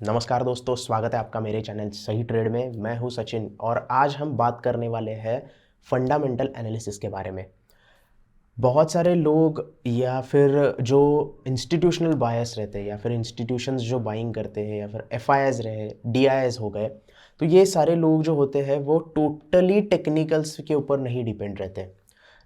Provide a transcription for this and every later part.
नमस्कार दोस्तों, स्वागत है आपका मेरे चैनल सही ट्रेड में। मैं हूं सचिन और आज हम बात करने वाले हैं फंडामेंटल एनालिसिस के बारे में। बहुत सारे लोग या फिर जो इंस्टीट्यूशनल बायर्स रहते हैं या फिर इंस्टीट्यूशंस जो बाइंग करते हैं या फिर एफआईआईज रहे, डीआईआईज हो गए, तो ये सारे लोग जो होते हैं वो टोटली टेक्निकल्स के ऊपर नहीं डिपेंड रहते।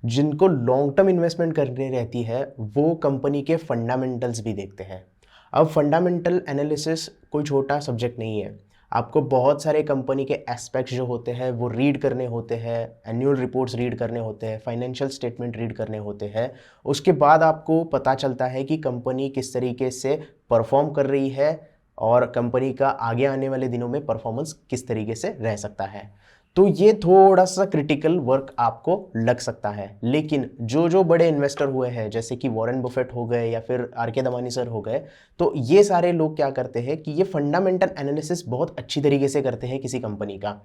जिनको लॉन्ग टर्म इन्वेस्टमेंट करनी रहती है वो कंपनी के फंडामेंटल्स भी देखते हैं। अब फंडामेंटल एनालिसिस कोई छोटा सब्जेक्ट नहीं है। आपको बहुत सारे कंपनी के एस्पेक्ट्स जो होते हैं वो रीड करने होते हैं, एनुअल रिपोर्ट्स रीड करने होते हैं, फाइनेंशियल स्टेटमेंट रीड करने होते हैं। उसके बाद आपको पता चलता है कि कंपनी किस तरीके से परफॉर्म कर रही है और कंपनी का आगे आने वाले दिनों में परफॉर्मेंस किस तरीके से रह सकता है। तो ये थोड़ा सा क्रिटिकल वर्क आपको लग सकता है, लेकिन जो जो बड़े इन्वेस्टर हुए हैं जैसे कि वॉरेन बफेट हो गए या फिर आर.के. दमानी सर हो गए, तो ये सारे लोग क्या करते हैं कि ये फंडामेंटल एनालिसिस बहुत अच्छी तरीके से करते हैं किसी कंपनी का।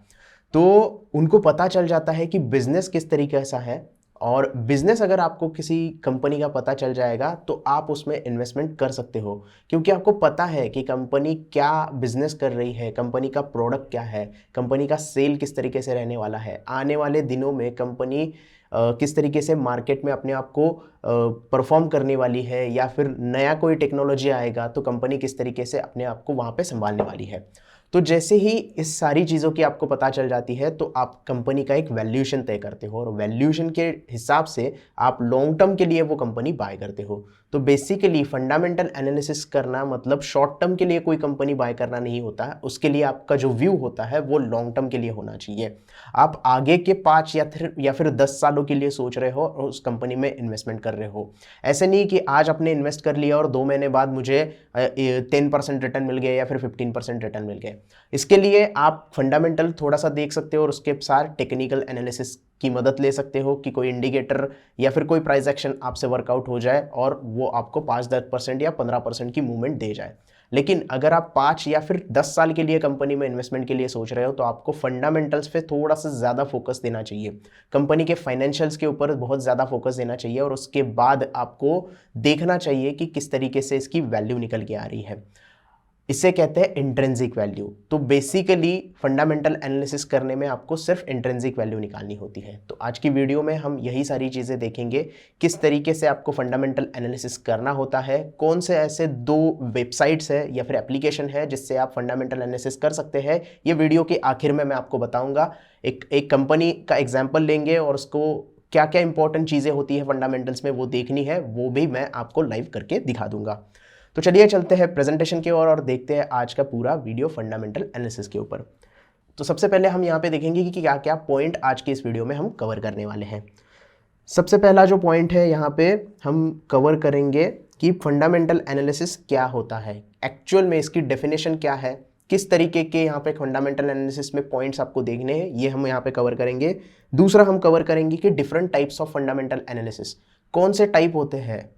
तो उनको पता चल जाता है कि बिजनेस किस तरीके सा है, और बिजनेस अगर आपको किसी कंपनी का पता चल जाएगा तो आप उसमें इन्वेस्टमेंट कर सकते हो, क्योंकि आपको पता है कि कंपनी क्या बिजनेस कर रही है, कंपनी का प्रोडक्ट क्या है, कंपनी का सेल किस तरीके से रहने वाला है, आने वाले दिनों में कंपनी किस तरीके से मार्केट में अपने आप को परफॉर्म करने वाली है, या फिर नया कोई टेक्नोलॉजी आएगा तो कंपनी किस तरीके से अपने आप को वहाँ पे संभालने वाली है। तो जैसे ही इस सारी चीज़ों की आपको पता चल जाती है तो आप कंपनी का एक वैल्यूएशन तय करते हो, और वैल्यूएशन के हिसाब से आप लॉन्ग टर्म के लिए वो कंपनी बाय करते हो। तो बेसिकली फंडामेंटल एनालिसिस करना मतलब शॉर्ट टर्म के लिए कोई कंपनी बाय करना नहीं होता है। उसके लिए आपका जो व्यू होता है वो लॉन्ग टर्म के लिए होना चाहिए। आप आगे के 5 या फिर 10 सालों के लिए सोच रहे हो और उस कंपनी में इन्वेस्टमेंट कर रहे हो। ऐसे नहीं कि आज आपने इन्वेस्ट कर लिया और 2 महीने बाद मुझे 10% रिटर्न मिल गया या फिर 15% रिटर्न मिल गए। इसके लिए आप फंडामेंटल थोड़ा सा देख सकते हो और उसके साथ टेक्निकल एनालिसिस की मदद ले सकते हो कि कोई इंडिकेटर या फिर कोई प्राइस एक्शन आपसे वर्कआउट हो जाए और वो आपको 5-10% या 15% की मूवमेंट दे जाए। लेकिन अगर आप 5 या फिर 10 साल के लिए कंपनी में इन्वेस्टमेंट के लिए सोच रहे हो तो आपको फंडामेंटल्स पे थोड़ा सा ज़्यादा फोकस देना चाहिए, कंपनी के फाइनेंशियल्स के ऊपर बहुत ज़्यादा फोकस देना चाहिए, और उसके बाद आपको देखना चाहिए कि किस तरीके से इसकी वैल्यू निकल के आ रही है। इसे कहते हैं इंट्रिंसिक वैल्यू। तो बेसिकली फंडामेंटल एनालिसिस करने में आपको सिर्फ इंट्रिंसिक वैल्यू निकालनी होती है। तो आज की वीडियो में हम यही सारी चीज़ें देखेंगे, किस तरीके से आपको फंडामेंटल एनालिसिस करना होता है, कौन से ऐसे 2 वेबसाइट्स है या फिर एप्लीकेशन है जिससे आप फंडामेंटल एनालिसिस कर सकते हैं। ये वीडियो के आखिर में मैं आपको बताऊंगा। एक कंपनी का एग्जाम्पल लेंगे और उसको क्या क्या इंपॉर्टेंट चीज़ें होती है फंडामेंटल्स में वो देखनी है, वो भी मैं आपको लाइव करके दिखा दूंगा। तो चलिए चलते हैं प्रेजेंटेशन की ओर और देखते हैं आज का पूरा वीडियो फंडामेंटल एनालिसिस के ऊपर। तो सबसे पहले हम यहाँ पे देखेंगे कि क्या क्या पॉइंट आज की इस वीडियो में हम कवर करने वाले हैं। सबसे पहला जो पॉइंट है यहाँ पे हम कवर करेंगे कि फंडामेंटल एनालिसिस क्या होता है, एक्चुअल में इसकी डेफिनेशन क्या है, किस तरीके के यहाँ पे फंडामेंटल एनालिसिस में पॉइंट्स आपको देखने हैं, ये हम यहाँ पे कवर करेंगे। दूसरा हम कवर करेंगे कि different types of fundamental analysis, कौन से टाइप होते हैं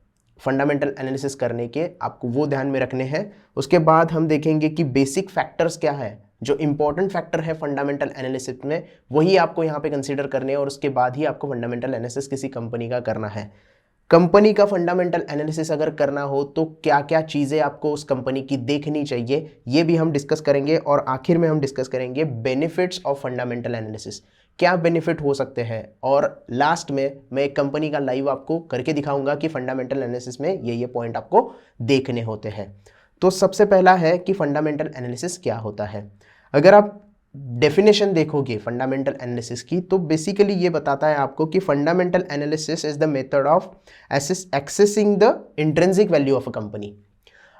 फंडामेंटल एनालिसिस करने के, आपको वो ध्यान में रखने हैं। उसके बाद हम देखेंगे कि बेसिक फैक्टर्स क्या है, जो इंपॉर्टेंट फैक्टर है फंडामेंटल एनालिसिस में वही आपको यहाँ पे कंसीडर करने हैं, और उसके बाद ही आपको फंडामेंटल एनालिसिस किसी कंपनी का करना है। कंपनी का फंडामेंटल एनालिसिस अगर करना हो तो क्या क्या चीज़ें आपको उस कंपनी की देखनी चाहिए, ये भी हम डिस्कस करेंगे। और आखिर में हम डिस्कस करेंगे बेनिफिट्स ऑफ फंडामेंटल एनालिसिस, क्या बेनिफिट हो सकते हैं। और लास्ट में मैं एक कंपनी का लाइव आपको करके दिखाऊंगा कि फंडामेंटल एनालिसिस में ये पॉइंट आपको देखने होते हैं। तो सबसे पहला है कि फंडामेंटल एनालिसिस क्या होता है। अगर आप डेफिनेशन देखोगे फंडामेंटल एनालिसिस की तो बेसिकली ये बताता है आपको कि fundamental analysis is the method of accessing the intrinsic value of a company.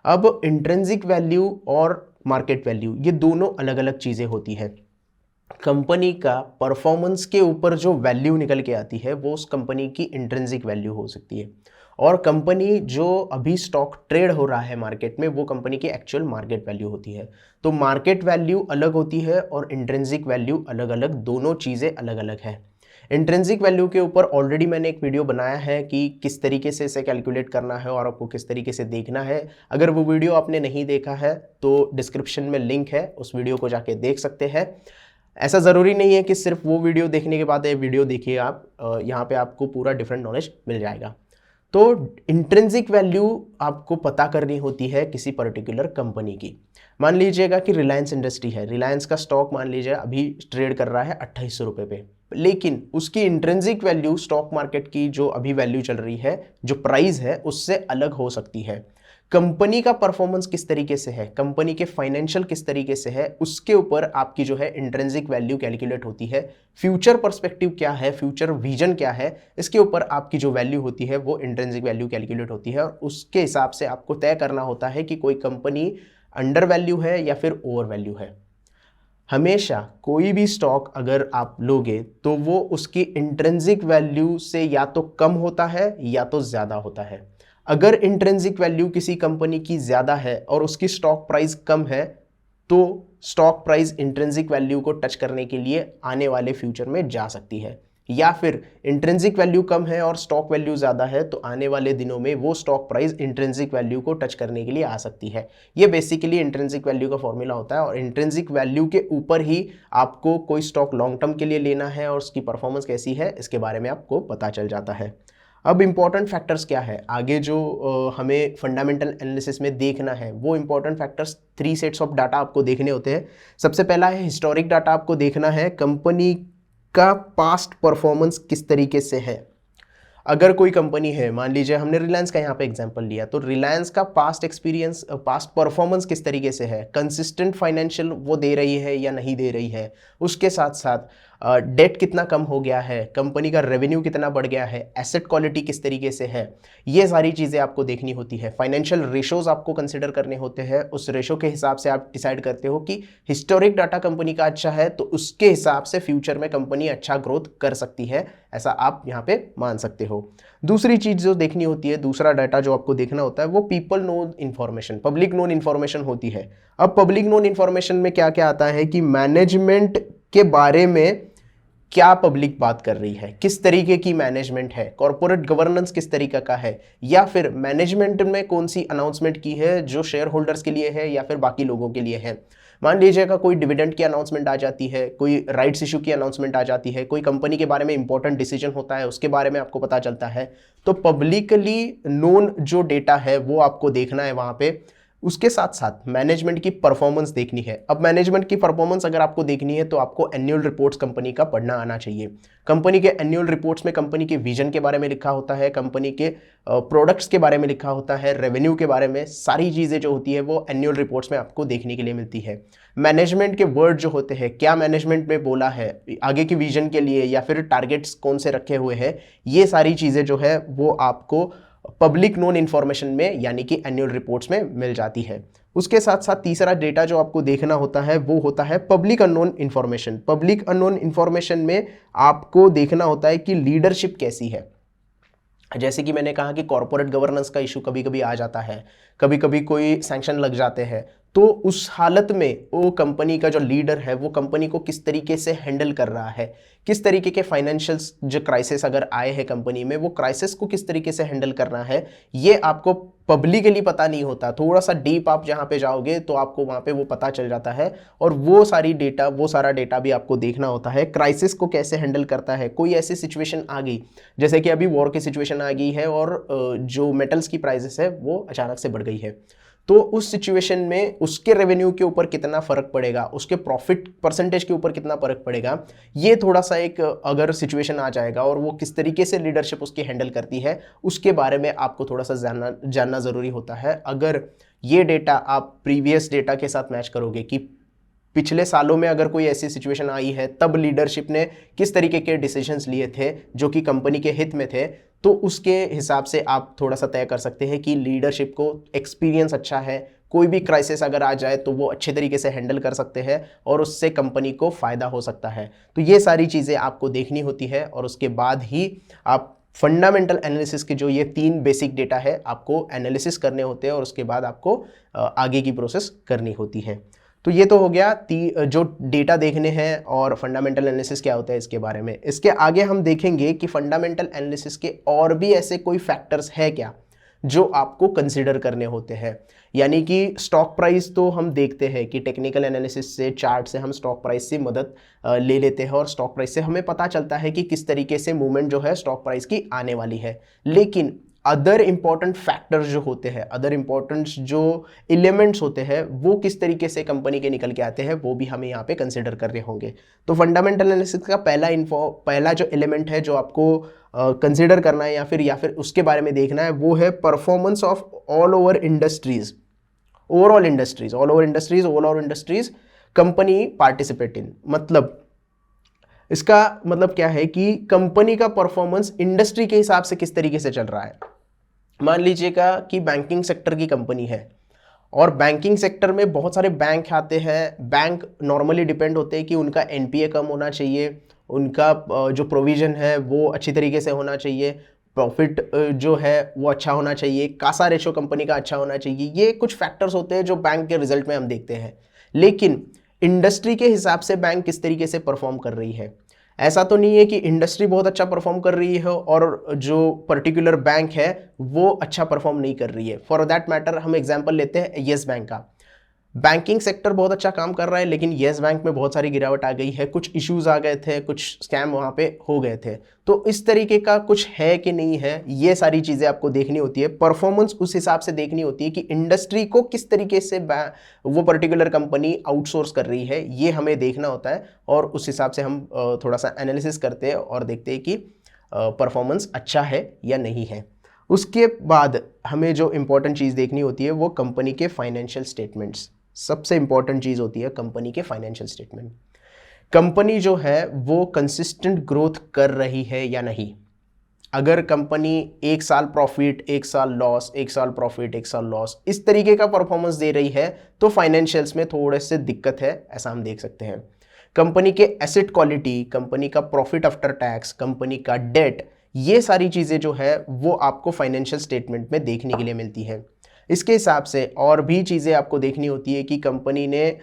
अब इंट्रिंसिक वैल्यू और मार्केट वैल्यू ये दोनों अलग अलग चीज़ें होती है। कंपनी का परफॉर्मेंस के ऊपर जो वैल्यू निकल के आती है वो उस कंपनी की इंट्रिंसिक वैल्यू हो सकती है, और कंपनी जो अभी स्टॉक ट्रेड हो रहा है मार्केट में वो कंपनी की एक्चुअल मार्केट वैल्यू होती है। तो मार्केट वैल्यू अलग होती है और इंट्रिंसिक वैल्यू अलग अलग, दोनों चीज़ें अलग अलग है। इंट्रिंसिक वैल्यू के ऊपर ऑलरेडी मैंने एक वीडियो बनाया है कि किस तरीके से इसे कैलकुलेट करना है और आपको किस तरीके से देखना है। अगर वो वीडियो आपने नहीं देखा है तो डिस्क्रिप्शन में लिंक है, उस वीडियो को जाके देख सकते हैं। ऐसा ज़रूरी नहीं है कि सिर्फ वो वीडियो देखने के बाद ये वीडियो देखिए आप, यहाँ पे आपको पूरा डिफरेंट नॉलेज मिल जाएगा। तो इंट्रिंसिक वैल्यू आपको पता करनी होती है किसी पर्टिकुलर कंपनी की। मान लीजिएगा कि रिलायंस इंडस्ट्री है, रिलायंस का स्टॉक मान लीजिए अभी ट्रेड कर रहा है 2800 रुपये पे, लेकिन उसकी इंट्रिंसिक वैल्यू स्टॉक मार्केट की जो अभी वैल्यू चल रही है, जो प्राइस है, उससे अलग हो सकती है। कंपनी का परफॉर्मेंस किस तरीके से है, कंपनी के फाइनेंशियल किस तरीके से है, उसके ऊपर आपकी जो है इंट्रिंसिक वैल्यू कैलकुलेट होती है। फ्यूचर पर्सपेक्टिव क्या है, फ्यूचर विजन क्या है, इसके ऊपर आपकी जो वैल्यू होती है वो इंट्रिंसिक वैल्यू कैलकुलेट होती है, और उसके हिसाब से आपको तय करना होता है कि कोई कंपनी अंडर वैल्यू है या फिर ओवर वैल्यू है। हमेशा कोई भी स्टॉक अगर आप लोगे तो वो उसकी इंट्रिंसिक वैल्यू से या तो कम होता है या तो ज़्यादा होता है। अगर इंट्रिंसिक वैल्यू किसी कंपनी की ज़्यादा है और उसकी स्टॉक प्राइस कम है, तो स्टॉक प्राइस इंट्रिंसिक वैल्यू को टच करने के लिए आने वाले फ्यूचर में जा सकती है। या फिर इंट्रिंसिक वैल्यू कम है और स्टॉक वैल्यू ज़्यादा है, तो आने वाले दिनों में वो स्टॉक प्राइस इंट्रिंसिक वैल्यू को टच करने के लिए आ सकती है। ये बेसिकली इंट्रिंसिक वैल्यू का फॉर्मूला होता है, और इंट्रिंसिक वैल्यू के ऊपर ही आपको कोई स्टॉक लॉन्ग टर्म के लिए लेना है और उसकी परफॉर्मेंस कैसी है, इसके बारे में आपको पता चल जाता है। अब इंपॉर्टेंट फैक्टर्स क्या है आगे जो हमें फंडामेंटल एनालिसिस में देखना है, वो important factors 3 sets of data आपको देखने होते हैं। सबसे पहला है हिस्टोरिक डाटा, आपको देखना है कंपनी का पास्ट परफॉर्मेंस किस तरीके से है। अगर कोई कंपनी है, मान लीजिए हमने रिलायंस का यहाँ पे एग्जांपल लिया, तो रिलायंस का पास्ट एक्सपीरियंस, पास्ट परफॉर्मेंस किस तरीके से है, कंसिस्टेंट फाइनेंशियल वो दे रही है या नहीं दे रही है, उसके साथ साथ डेट कितना कम हो गया है, कंपनी का रेवेन्यू कितना बढ़ गया है, एसेट क्वालिटी किस तरीके से है, ये सारी चीज़ें आपको देखनी होती है। फाइनेंशियल रेशोज आपको कंसिडर करने होते हैं, उस रेशो के हिसाब से आप डिसाइड करते हो कि हिस्टोरिक डाटा कंपनी का अच्छा है तो उसके हिसाब से फ्यूचर में कंपनी अच्छा ग्रोथ कर सकती है, ऐसा आप यहाँ पे मान सकते हो। दूसरी चीज़ जो देखनी होती है, दूसरा डाटा जो आपको देखना होता है, वो people known information, public known information होती है। अब पब्लिक नोन इन्फॉर्मेशन में क्या क्या आता है कि मैनेजमेंट के बारे में क्या पब्लिक बात कर रही है, किस तरीके की मैनेजमेंट है, कॉर्पोरेट गवर्नेंस किस तरीके का है, या फिर मैनेजमेंट में कौन सी अनाउंसमेंट की है जो शेयर होल्डर्स के लिए है या फिर बाकी लोगों के लिए है। मान लीजिएगा कोई डिविडेंड की अनाउंसमेंट आ जाती है, कोई राइट्स इशू की अनाउंसमेंट आ जाती है, कोई कंपनी के बारे में इंपॉर्टेंट डिसीजन होता है, उसके बारे में आपको पता चलता है, तो पब्लिकली नोन जो डेटा है वो आपको देखना है वहां पे। उसके साथ साथ मैनेजमेंट की परफॉर्मेंस देखनी है। अब मैनेजमेंट की परफॉर्मेंस अगर आपको देखनी है तो आपको एनुअल रिपोर्ट्स कंपनी का पढ़ना आना चाहिए। कंपनी के एनुअल रिपोर्ट्स में कंपनी के विजन के बारे में लिखा होता है, कंपनी के प्रोडक्ट्स के बारे में लिखा होता है, रेवेन्यू के बारे में, सारी चीज़ें जो होती है वो एनुअल रिपोर्ट्स में आपको देखने के लिए मिलती है। मैनेजमेंट के वर्ड जो होते हैं, क्या मैनेजमेंट में बोला है आगे की विजन के लिए, या फिर टारगेट्स कौन से रखे हुए हैं, ये सारी चीज़ें जो है वो आपको पब्लिक नोन इन्फॉर्मेशन में यानी कि एनुअल रिपोर्ट्स में मिल जाती है। उसके साथ साथ तीसरा डेटा जो आपको देखना होता है वो होता है public unknown information. Public unknown information में आपको देखना होता है कि लीडरशिप कैसी है। जैसे कि मैंने कहा कि कॉर्पोरेट गवर्नेंस का इशू कभी कभी आ जाता है, कभी कभी कोई सैंक्शन लग जाते हैं, तो उस हालत में वो कंपनी का जो लीडर है वो कंपनी को किस तरीके से हैंडल कर रहा है, किस तरीके के फाइनेंशियल जो क्राइसिस अगर आए हैं कंपनी में, वो क्राइसिस को किस तरीके से हैंडल करना है, ये आपको पब्लिकली पता नहीं होता। थोड़ा सा डीप आप जहाँ पे जाओगे तो आपको वहाँ पे वो पता चल जाता है, और वो सारा डेटा भी आपको देखना होता है। क्राइसिस को कैसे हैंडल करता है, कोई ऐसी सिचुएशन आ गई जैसे कि अभी वॉर की सिचुएशन आ गई है और जो मेटल्स की प्राइसेस है वो अचानक से बढ़ गई है, तो उस सिचुएशन में उसके रेवेन्यू के ऊपर कितना फर्क पड़ेगा, उसके प्रॉफिट परसेंटेज के ऊपर कितना फर्क पड़ेगा, ये थोड़ा सा एक अगर सिचुएशन आ जाएगा और वो किस तरीके से लीडरशिप उसकी हैंडल करती है उसके बारे में आपको थोड़ा सा जानना ज़रूरी होता है। अगर ये डेटा आप प्रीवियस डेटा के साथ मैच करोगे कि पिछले सालों में अगर कोई ऐसी सिचुएशन आई है तब लीडरशिप ने किस तरीके के डिसीजंस लिए थे जो कि कंपनी के हित में थे, तो उसके हिसाब से आप थोड़ा सा तय कर सकते हैं कि लीडरशिप को एक्सपीरियंस अच्छा है, कोई भी क्राइसिस अगर आ जाए तो वो अच्छे तरीके से हैंडल कर सकते हैं और उससे कंपनी को फ़ायदा हो सकता है। तो ये सारी चीज़ें आपको देखनी होती है, और उसके बाद ही आप फंडामेंटल एनालिसिस के जो ये 3 बेसिक डेटा है आपको एनालिसिस करने होते हैं, और उसके बाद आपको आगे की प्रोसेस करनी होती है। तो ये तो हो गया जो डेटा देखने हैं और फंडामेंटल एनालिसिस क्या होता है इसके बारे में। इसके आगे हम देखेंगे कि फंडामेंटल एनालिसिस के और भी ऐसे कोई फैक्टर्स है क्या जो आपको कंसिडर करने होते हैं। यानी कि स्टॉक प्राइस तो हम देखते हैं कि टेक्निकल एनालिसिस से, चार्ट से हम स्टॉक प्राइस से मदद ले लेते हैं, और स्टॉक प्राइस से हमें पता चलता है कि किस तरीके से मूवमेंट जो है स्टॉक प्राइस की आने वाली है। लेकिन अदर इम्पॉर्टेंट फैक्टर्स जो होते हैं, अदर इम्पॉर्टेंट जो एलिमेंट्स होते हैं, वो किस तरीके से कंपनी के निकल के आते हैं, वो भी हमें यहाँ पे कंसिडर करने होंगे। तो फंडामेंटल एनालिसिस का पहला जो एलिमेंट है जो आपको कंसिडर करना है या फिर उसके बारे में देखना है, वो है performance of all over industries, overall industries company participate in. मतलब इसका मतलब क्या है कि कंपनी का परफॉर्मेंस इंडस्ट्री के हिसाब से किस तरीके से चल रहा है। मान लीजिएगा कि बैंकिंग सेक्टर की कंपनी है और बैंकिंग सेक्टर में बहुत सारे बैंक आते हैं। बैंक नॉर्मली डिपेंड होते हैं कि उनका एनपीए कम होना चाहिए, उनका जो प्रोविजन है वो अच्छी तरीके से होना चाहिए, प्रॉफिट जो है वो अच्छा होना चाहिए, कासा रेशो कंपनी का अच्छा होना चाहिए। ये कुछ फैक्टर्स होते हैं जो बैंक के रिजल्ट में हम देखते हैं। लेकिन इंडस्ट्री के हिसाब से बैंक किस तरीके से परफॉर्म कर रही है, ऐसा तो नहीं है कि इंडस्ट्री बहुत अच्छा परफॉर्म कर रही है और जो पर्टिकुलर बैंक है वो अच्छा परफॉर्म नहीं कर रही है। फॉर दैट मैटर हम एग्जांपल लेते हैं येस बैंक का। बैंकिंग सेक्टर बहुत अच्छा काम कर रहा है, लेकिन येस बैंक में बहुत सारी गिरावट आ गई है, कुछ इश्यूज आ गए थे, कुछ स्कैम वहाँ पे हो गए थे। तो इस तरीके का कुछ है कि नहीं है, ये सारी चीज़ें आपको देखनी होती है। परफॉर्मेंस उस हिसाब से देखनी होती है कि इंडस्ट्री को किस तरीके से वो पर्टिकुलर कंपनी आउटसोर्स कर रही है, ये हमें देखना होता है। और उस हिसाब से हम थोड़ा सा एनालिसिस करते हैं और देखते हैं कि परफॉर्मेंस अच्छा है या नहीं है। उसके बाद हमें जो इंपॉर्टेंट चीज़ देखनी होती है वो कंपनी के फाइनेंशियल स्टेटमेंट्स। सबसे इंपॉर्टेंट चीज़ होती है कंपनी के फाइनेंशियल स्टेटमेंट। कंपनी जो है वो कंसिस्टेंट ग्रोथ कर रही है या नहीं। अगर कंपनी एक साल प्रॉफिट, एक साल लॉस, एक साल प्रॉफिट, एक साल लॉस, इस तरीके का परफॉर्मेंस दे रही है तो फाइनेंशियल्स में थोड़े से दिक्कत है, ऐसा हम देख सकते हैं। कंपनी के एसेट क्वालिटी, कंपनी का प्रॉफिट आफ्टर टैक्स, कंपनी का डेट, ये सारी चीज़ें जो है वो आपको फाइनेंशियल स्टेटमेंट में देखने के लिए मिलती है। इसके हिसाब से और भी चीज़ें आपको देखनी होती है कि कंपनी ने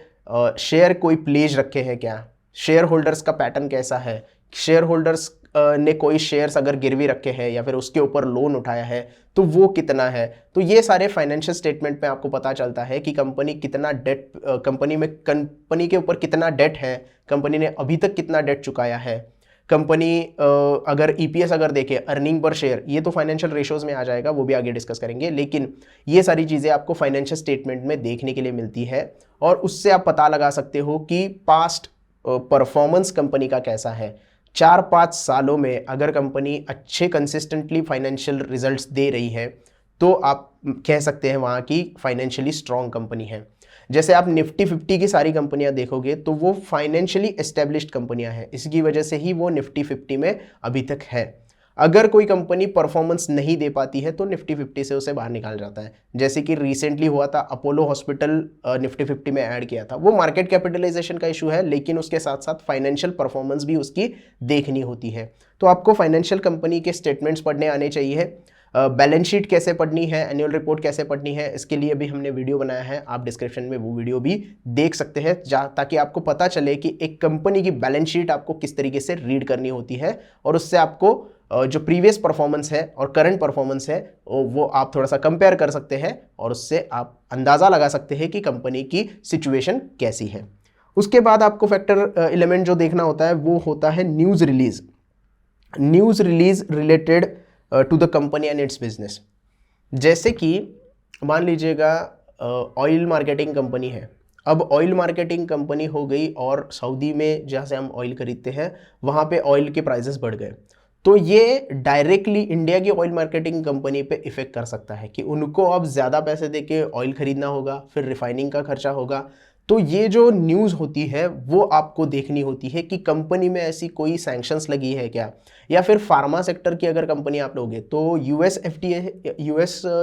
शेयर कोई प्लेज रखे हैं क्या, शेयर होल्डर्स का पैटर्न कैसा है, शेयर होल्डर्स ने कोई शेयर्स अगर गिरवी रखे हैं या फिर उसके ऊपर लोन उठाया है तो वो कितना है। तो ये सारे फाइनेंशियल स्टेटमेंट में आपको पता चलता है कि कंपनी कितना डेट, कंपनी के ऊपर कितना डेट है, कंपनी ने अभी तक कितना डेट चुकाया है। कंपनी अगर ईपीएस अगर देखे, अर्निंग पर शेयर, ये तो फाइनेंशियल रेशोज में आ जाएगा, वो भी आगे डिस्कस करेंगे। लेकिन ये सारी चीज़ें आपको फाइनेंशियल स्टेटमेंट में देखने के लिए मिलती है और उससे आप पता लगा सकते हो कि पास्ट परफॉर्मेंस कंपनी का कैसा है। 4-5 सालों में अगर कंपनी अच्छे कंसिस्टेंटली फाइनेंशियल रिजल्ट्स दे रही है तो आप कह सकते हैं वहाँ की फाइनेंशियली स्ट्रॉन्ग कंपनी है। जैसे आप निफ्टी 50 की सारी कंपनियां देखोगे तो वो फाइनेंशियली एस्टेब्लिश्ड कंपनियां हैं, इसकी वजह से ही वो निफ्टी 50 में अभी तक है। अगर कोई कंपनी परफॉर्मेंस नहीं दे पाती है तो निफ्टी 50 से उसे बाहर निकाल जाता है। जैसे कि रिसेंटली हुआ था, अपोलो हॉस्पिटल निफ्टी 50 में ऐड किया था। वो मार्केट कैपिटलाइजेशन का इशू है, लेकिन उसके साथ साथ फाइनेंशियल परफॉर्मेंस भी उसकी देखनी होती है। तो आपको फाइनेंशियल कंपनी के स्टेटमेंट्स पढ़ने आने चाहिए। बैलेंस शीट कैसे पढ़नी है, एनुअल रिपोर्ट कैसे पढ़नी है, इसके लिए भी हमने वीडियो बनाया है, आप डिस्क्रिप्शन में वो वीडियो भी देख सकते हैं, ताकि आपको पता चले कि एक कंपनी की बैलेंस शीट आपको किस तरीके से रीड करनी होती है और उससे आपको जो प्रीवियस परफॉर्मेंस है और करंट परफॉर्मेंस है वो आप थोड़ा सा कंपेयर कर सकते हैं और उससे आप अंदाज़ा लगा सकते हैं कि कंपनी की सिचुएशन कैसी है। उसके बाद आपको फैक्टर एलिमेंट जो देखना होता है वो होता है news release related to the company and its business. जैसे कि मान लीजिएगा ऑयल मार्केटिंग कंपनी है। अब ऑयल मार्केटिंग कंपनी हो गई और सऊदी में जहाँ से हम ऑयल खरीदते हैं वहाँ पे ऑयल के प्राइसेस बढ़ गए, तो ये डायरेक्टली इंडिया की ऑयल मार्केटिंग कंपनी पे इफेक्ट कर सकता है कि उनको अब ज़्यादा पैसे देके ऑयल खरीदना होगा, फिर रिफाइनिंग का खर्चा होगा। तो ये जो न्यूज़ होती है वो आपको देखनी होती है कि कंपनी में ऐसी कोई सैंक्शंस लगी है क्या, या फिर फार्मा सेक्टर की अगर कंपनी आप लोगे तो यूएस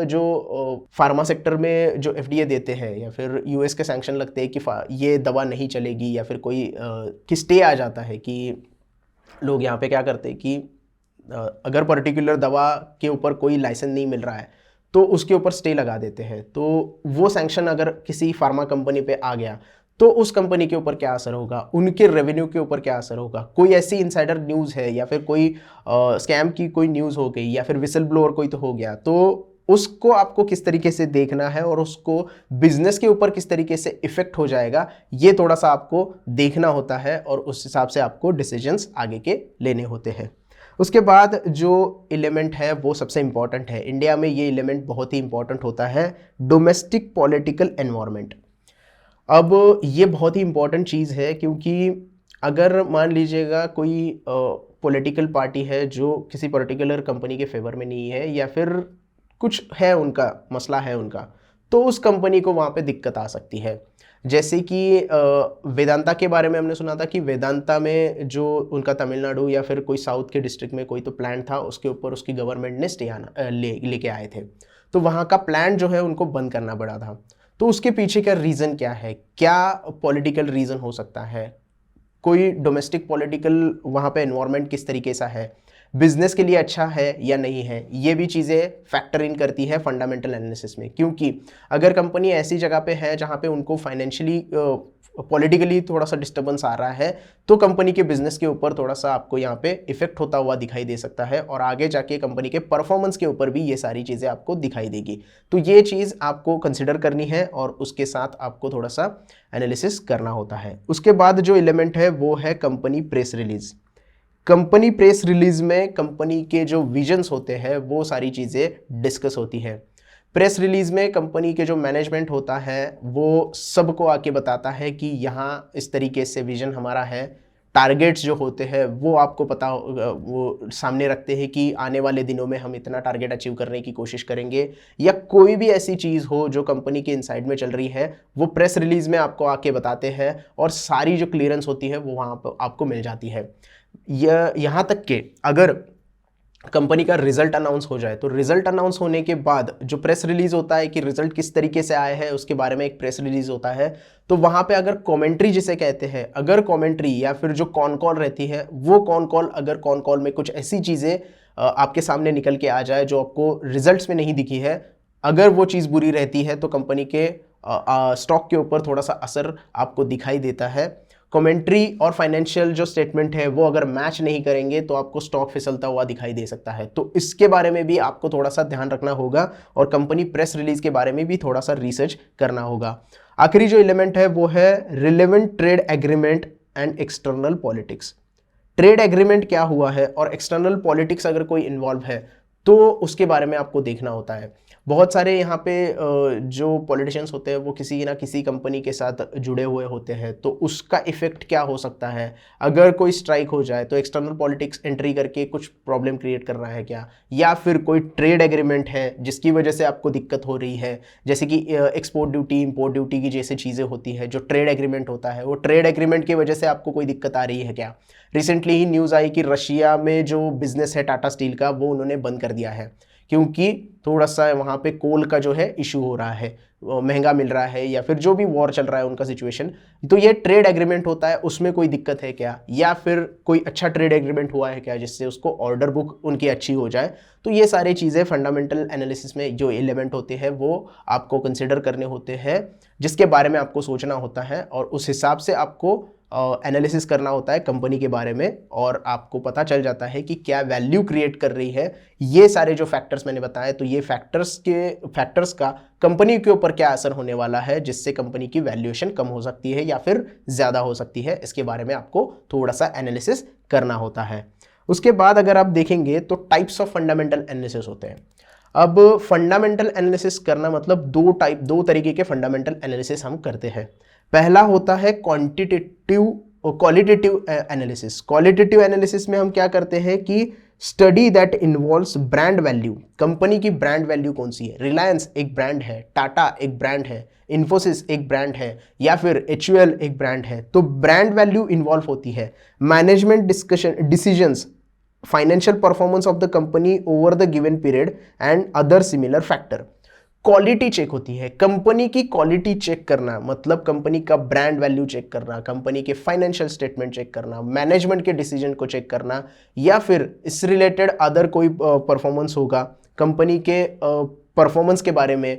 जो फार्मा सेक्टर में जो एफडीए देते हैं या फिर यूएस के सैंक्शन लगते हैं कि ये दवा नहीं चलेगी, या फिर कोई कि स्टे आ जाता है कि लोग यहाँ पे क्या करते हैं कि अगर पर्टिकुलर दवा के ऊपर कोई लाइसेंस नहीं मिल रहा है तो उसके ऊपर स्टे लगा देते हैं। तो वो सैंक्शन अगर किसी फार्मा कंपनी पे आ गया तो उस कंपनी के ऊपर क्या असर होगा, उनके रेवेन्यू के ऊपर क्या असर होगा। कोई ऐसी इनसाइडर न्यूज़ है या फिर कोई स्कैम की कोई न्यूज़ हो गई या फिर विसल ब्लोअर कोई तो हो गया, तो उसको आपको किस तरीके से देखना है और उसको बिजनेस के ऊपर किस तरीके से इफेक्ट हो जाएगा, ये थोड़ा सा आपको देखना होता है और उस हिसाब से आपको डिसीजंस आगे के लेने होते हैं। उसके बाद जो एलिमेंट है वो सबसे इम्पॉर्टेंट है, इंडिया में ये एलिमेंट बहुत ही इम्पॉर्टेंट होता है, डोमेस्टिक पॉलिटिकल एनवायरनमेंट। अब ये बहुत ही इम्पॉर्टेंट चीज़ है, क्योंकि अगर मान लीजिएगा कोई पॉलिटिकल पार्टी है जो किसी पर्टिकुलर कंपनी के फेवर में नहीं है, या फिर कुछ है उनका मसला है उनका, तो उस कंपनी को वहाँ पे दिक्कत आ सकती है। जैसे कि वेदांता के बारे में हमने सुना था कि वेदांता में जो उनका तमिलनाडु या फिर कोई साउथ के डिस्ट्रिक्ट में कोई तो प्लांट था, उसके ऊपर उसकी गवर्नमेंट ने स्टे आना लेके आए थे, तो वहाँ का प्लांट जो है उनको बंद करना पड़ा था। तो उसके पीछे का रीज़न क्या है, क्या पॉलिटिकल रीज़न हो सकता है, कोई डोमेस्टिक पॉलिटिकल वहाँ पे एनवायरनमेंट किस तरीके सा है, बिजनेस के लिए अच्छा है या नहीं है, ये भी चीज़ें फैक्टर इन करती है फंडामेंटल एनालिसिस में। क्योंकि अगर कंपनी ऐसी जगह पे है जहाँ पे उनको फाइनेंशियली पॉलिटिकली थोड़ा सा डिस्टर्बेंस आ रहा है, तो कंपनी के बिजनेस के ऊपर थोड़ा सा आपको यहाँ पे इफेक्ट होता हुआ दिखाई दे सकता है, और आगे जाके कंपनी के परफॉर्मेंस के ऊपर भी ये सारी चीज़ें आपको दिखाई देगी। तो ये चीज़ आपको कंसिडर करनी है और उसके साथ आपको थोड़ा सा एनालिसिस करना होता है। उसके बाद जो एलिमेंट है वो है company press release. Company press release में कंपनी के जो विजन्स होते हैं वो सारी चीज़ें डिस्कस होती है। प्रेस रिलीज में कंपनी के जो मैनेजमेंट होता है वो सबको आके बताता है कि यहाँ इस तरीके से विजन हमारा है, टारगेट्स जो होते हैं वो आपको पता वो सामने रखते हैं कि आने वाले दिनों में हम इतना टारगेट अचीव करने की कोशिश करेंगे, या कोई भी ऐसी चीज़ हो जो कंपनी के इनसाइड में चल रही है वो प्रेस रिलीज में आपको आके बताते हैं, और सारी जो क्लियरेंस होती है वो वहाँ पर आपको मिल जाती है। यहाँ तक कि अगर कंपनी का रिजल्ट अनाउंस हो जाए, तो रिजल्ट अनाउंस होने के बाद जो प्रेस रिलीज होता है कि रिजल्ट किस तरीके से आया है उसके बारे में एक प्रेस रिलीज होता है, तो वहां पे अगर कमेंट्री जिसे कहते हैं, अगर कमेंट्री या फिर जो कॉन कॉल रहती है, वो कॉन कॉल, अगर कॉन कॉल में कुछ ऐसी चीज़ें आपके सामने निकल के आ जाए जो आपको रिजल्ट्स में नहीं दिखी है, अगर वो चीज़ बुरी रहती है तो कंपनी के स्टॉक के ऊपर थोड़ा सा असर आपको दिखाई देता है। कमेंट्री और फाइनेंशियल जो स्टेटमेंट है वो अगर मैच नहीं करेंगे तो आपको स्टॉक फिसलता हुआ दिखाई दे सकता है। तो इसके बारे में भी आपको थोड़ा सा ध्यान रखना होगा, और कंपनी प्रेस रिलीज के बारे में भी थोड़ा सा रिसर्च करना होगा। आखिरी जो एलिमेंट है वो है relevant trade agreement and external politics. Trade agreement क्या हुआ है और एक्सटर्नल पॉलिटिक्स अगर कोई इन्वॉल्व है तो उसके बारे में आपको देखना होता है। बहुत सारे यहाँ पे जो पॉलिटिशियंस होते हैं वो किसी ना किसी कंपनी के साथ जुड़े हुए होते हैं, तो उसका इफेक्ट क्या हो सकता है, अगर कोई स्ट्राइक हो जाए तो एक्सटर्नल पॉलिटिक्स एंट्री करके कुछ प्रॉब्लम क्रिएट कर रहा है क्या, या फिर कोई ट्रेड एग्रीमेंट है जिसकी वजह से आपको दिक्कत हो रही है, जैसे कि एक्सपोर्ट ड्यूटी, इंपोर्ट ड्यूटी की जैसी चीज़ें होती है, जो ट्रेड एग्रीमेंट होता है, वो ट्रेड एग्रीमेंट की वजह से आपको कोई दिक्कत आ रही है क्या। रिसेंटली ही न्यूज़ आई कि रशिया में जो बिजनेस है टाटा स्टील का वो उन्होंने बंद कर दिया है, क्योंकि थोड़ा सा वहाँ पे कोल का जो है इशू हो रहा है, महंगा मिल रहा है, या फिर जो भी वॉर चल रहा है उनका सिचुएशन। तो ये ट्रेड एग्रीमेंट होता है, उसमें कोई दिक्कत है क्या, या फिर कोई अच्छा ट्रेड एग्रीमेंट हुआ है क्या जिससे उसको ऑर्डर बुक उनकी अच्छी हो जाए। तो ये सारी चीज़ें फंडामेंटल एनालिसिस में जो एलिमेंट होते हैं वो आपको कंसिडर करने होते हैं, जिसके बारे में आपको सोचना होता है, और उस हिसाब से आपको एनालिसिस करना होता है कंपनी के बारे में, और आपको पता चल जाता है कि क्या वैल्यू क्रिएट कर रही है। ये सारे जो फैक्टर्स मैंने बताए, तो ये फैक्टर्स का कंपनी के ऊपर क्या असर होने वाला है, जिससे कंपनी की वैल्यूएशन कम हो सकती है या फिर ज़्यादा हो सकती है, इसके बारे में आपको थोड़ा सा एनालिसिस करना होता है। उसके बाद अगर आप देखेंगे तो टाइप्स ऑफ फंडामेंटल एनालिसिस होते हैं। अब फंडामेंटल एनालिसिस करना मतलब दो तरीके के फंडामेंटल एनालिसिस हम करते हैं। पहला होता है क्वालिटेटिव एनालिसिस। क्वालिटेटिव एनालिसिस में हम क्या करते हैं कि study that involves brand value. Company की ब्रांड वैल्यू कौन सी है, रिलायंस एक ब्रांड है, टाटा एक ब्रांड है, इन्फोसिस एक ब्रांड है, या फिर HUL एक ब्रांड है, तो ब्रांड वैल्यू इन्वॉल्व होती है। Management decisions, financial performance of the company over the given period and other similar factor. Quality check होती है, कंपनी की क्वालिटी चेक करना मतलब कंपनी का ब्रांड वैल्यू चेक करना, कंपनी के फाइनेंशियल स्टेटमेंट चेक करना, मैनेजमेंट के डिसीजन को चेक करना, या फिर इस रिलेटेड अदर कोई परफॉर्मेंस होगा, कंपनी के परफॉर्मेंस के बारे में,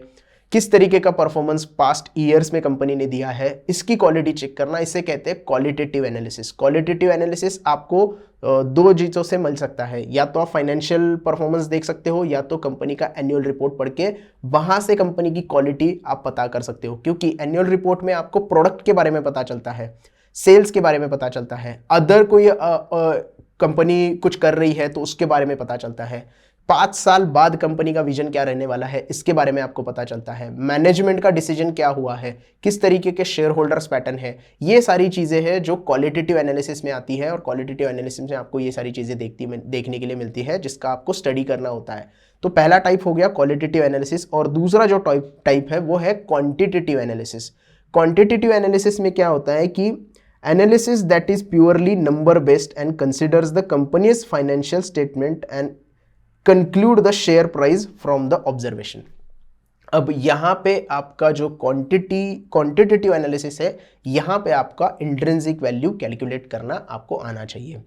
किस तरीके का परफॉर्मेंस पास्ट ईयर्स में कंपनी ने दिया है, इसकी क्वालिटी चेक करना, इसे कहते हैं क्वालिटेटिव एनालिसिस। क्वालिटेटिव एनालिसिस आपको दो चीज़ों से मिल सकता है, या तो आप फाइनेंशियल परफॉर्मेंस देख सकते हो, या तो कंपनी का एनुअल रिपोर्ट पढ़ के वहाँ से कंपनी की क्वालिटी आप पता कर सकते हो, क्योंकि एनुअल रिपोर्ट में आपको प्रोडक्ट के बारे में पता चलता है, सेल्स के बारे में पता चलता है, अदर कोई कंपनी कुछ कर रही है तो उसके बारे में पता चलता है। 5 साल बाद कंपनी का विजन क्या रहने वाला है इसके बारे में आपको पता चलता है। मैनेजमेंट का डिसीजन क्या हुआ है, किस तरीके के शेयर होल्डर्स पैटर्न है, ये सारी चीज़ें हैं जो क्वालिटेटिव एनालिसिस में आती है। और क्वालिटेटिव एनालिसिस में आपको ये सारी चीज़ें देखने के लिए मिलती है जिसका आपको स्टडी करना होता है। तो पहला टाइप हो गया क्वालिटेटिव एनालिसिस, और दूसरा जो टाइप है वो है क्वांटिटेटिव एनालिसिस। क्वांटिटेटिव एनालिसिस में क्या होता है कि analysis that is purely number based and considers the companies financial statement and conclude the share price from the observation. अब यहां पे आपका जो क्वांटिटेटिव एनालिसिस है, यहां पे आपका इंट्रिंसिक वैल्यू कैलकुलेट करना आपको आना चाहिए।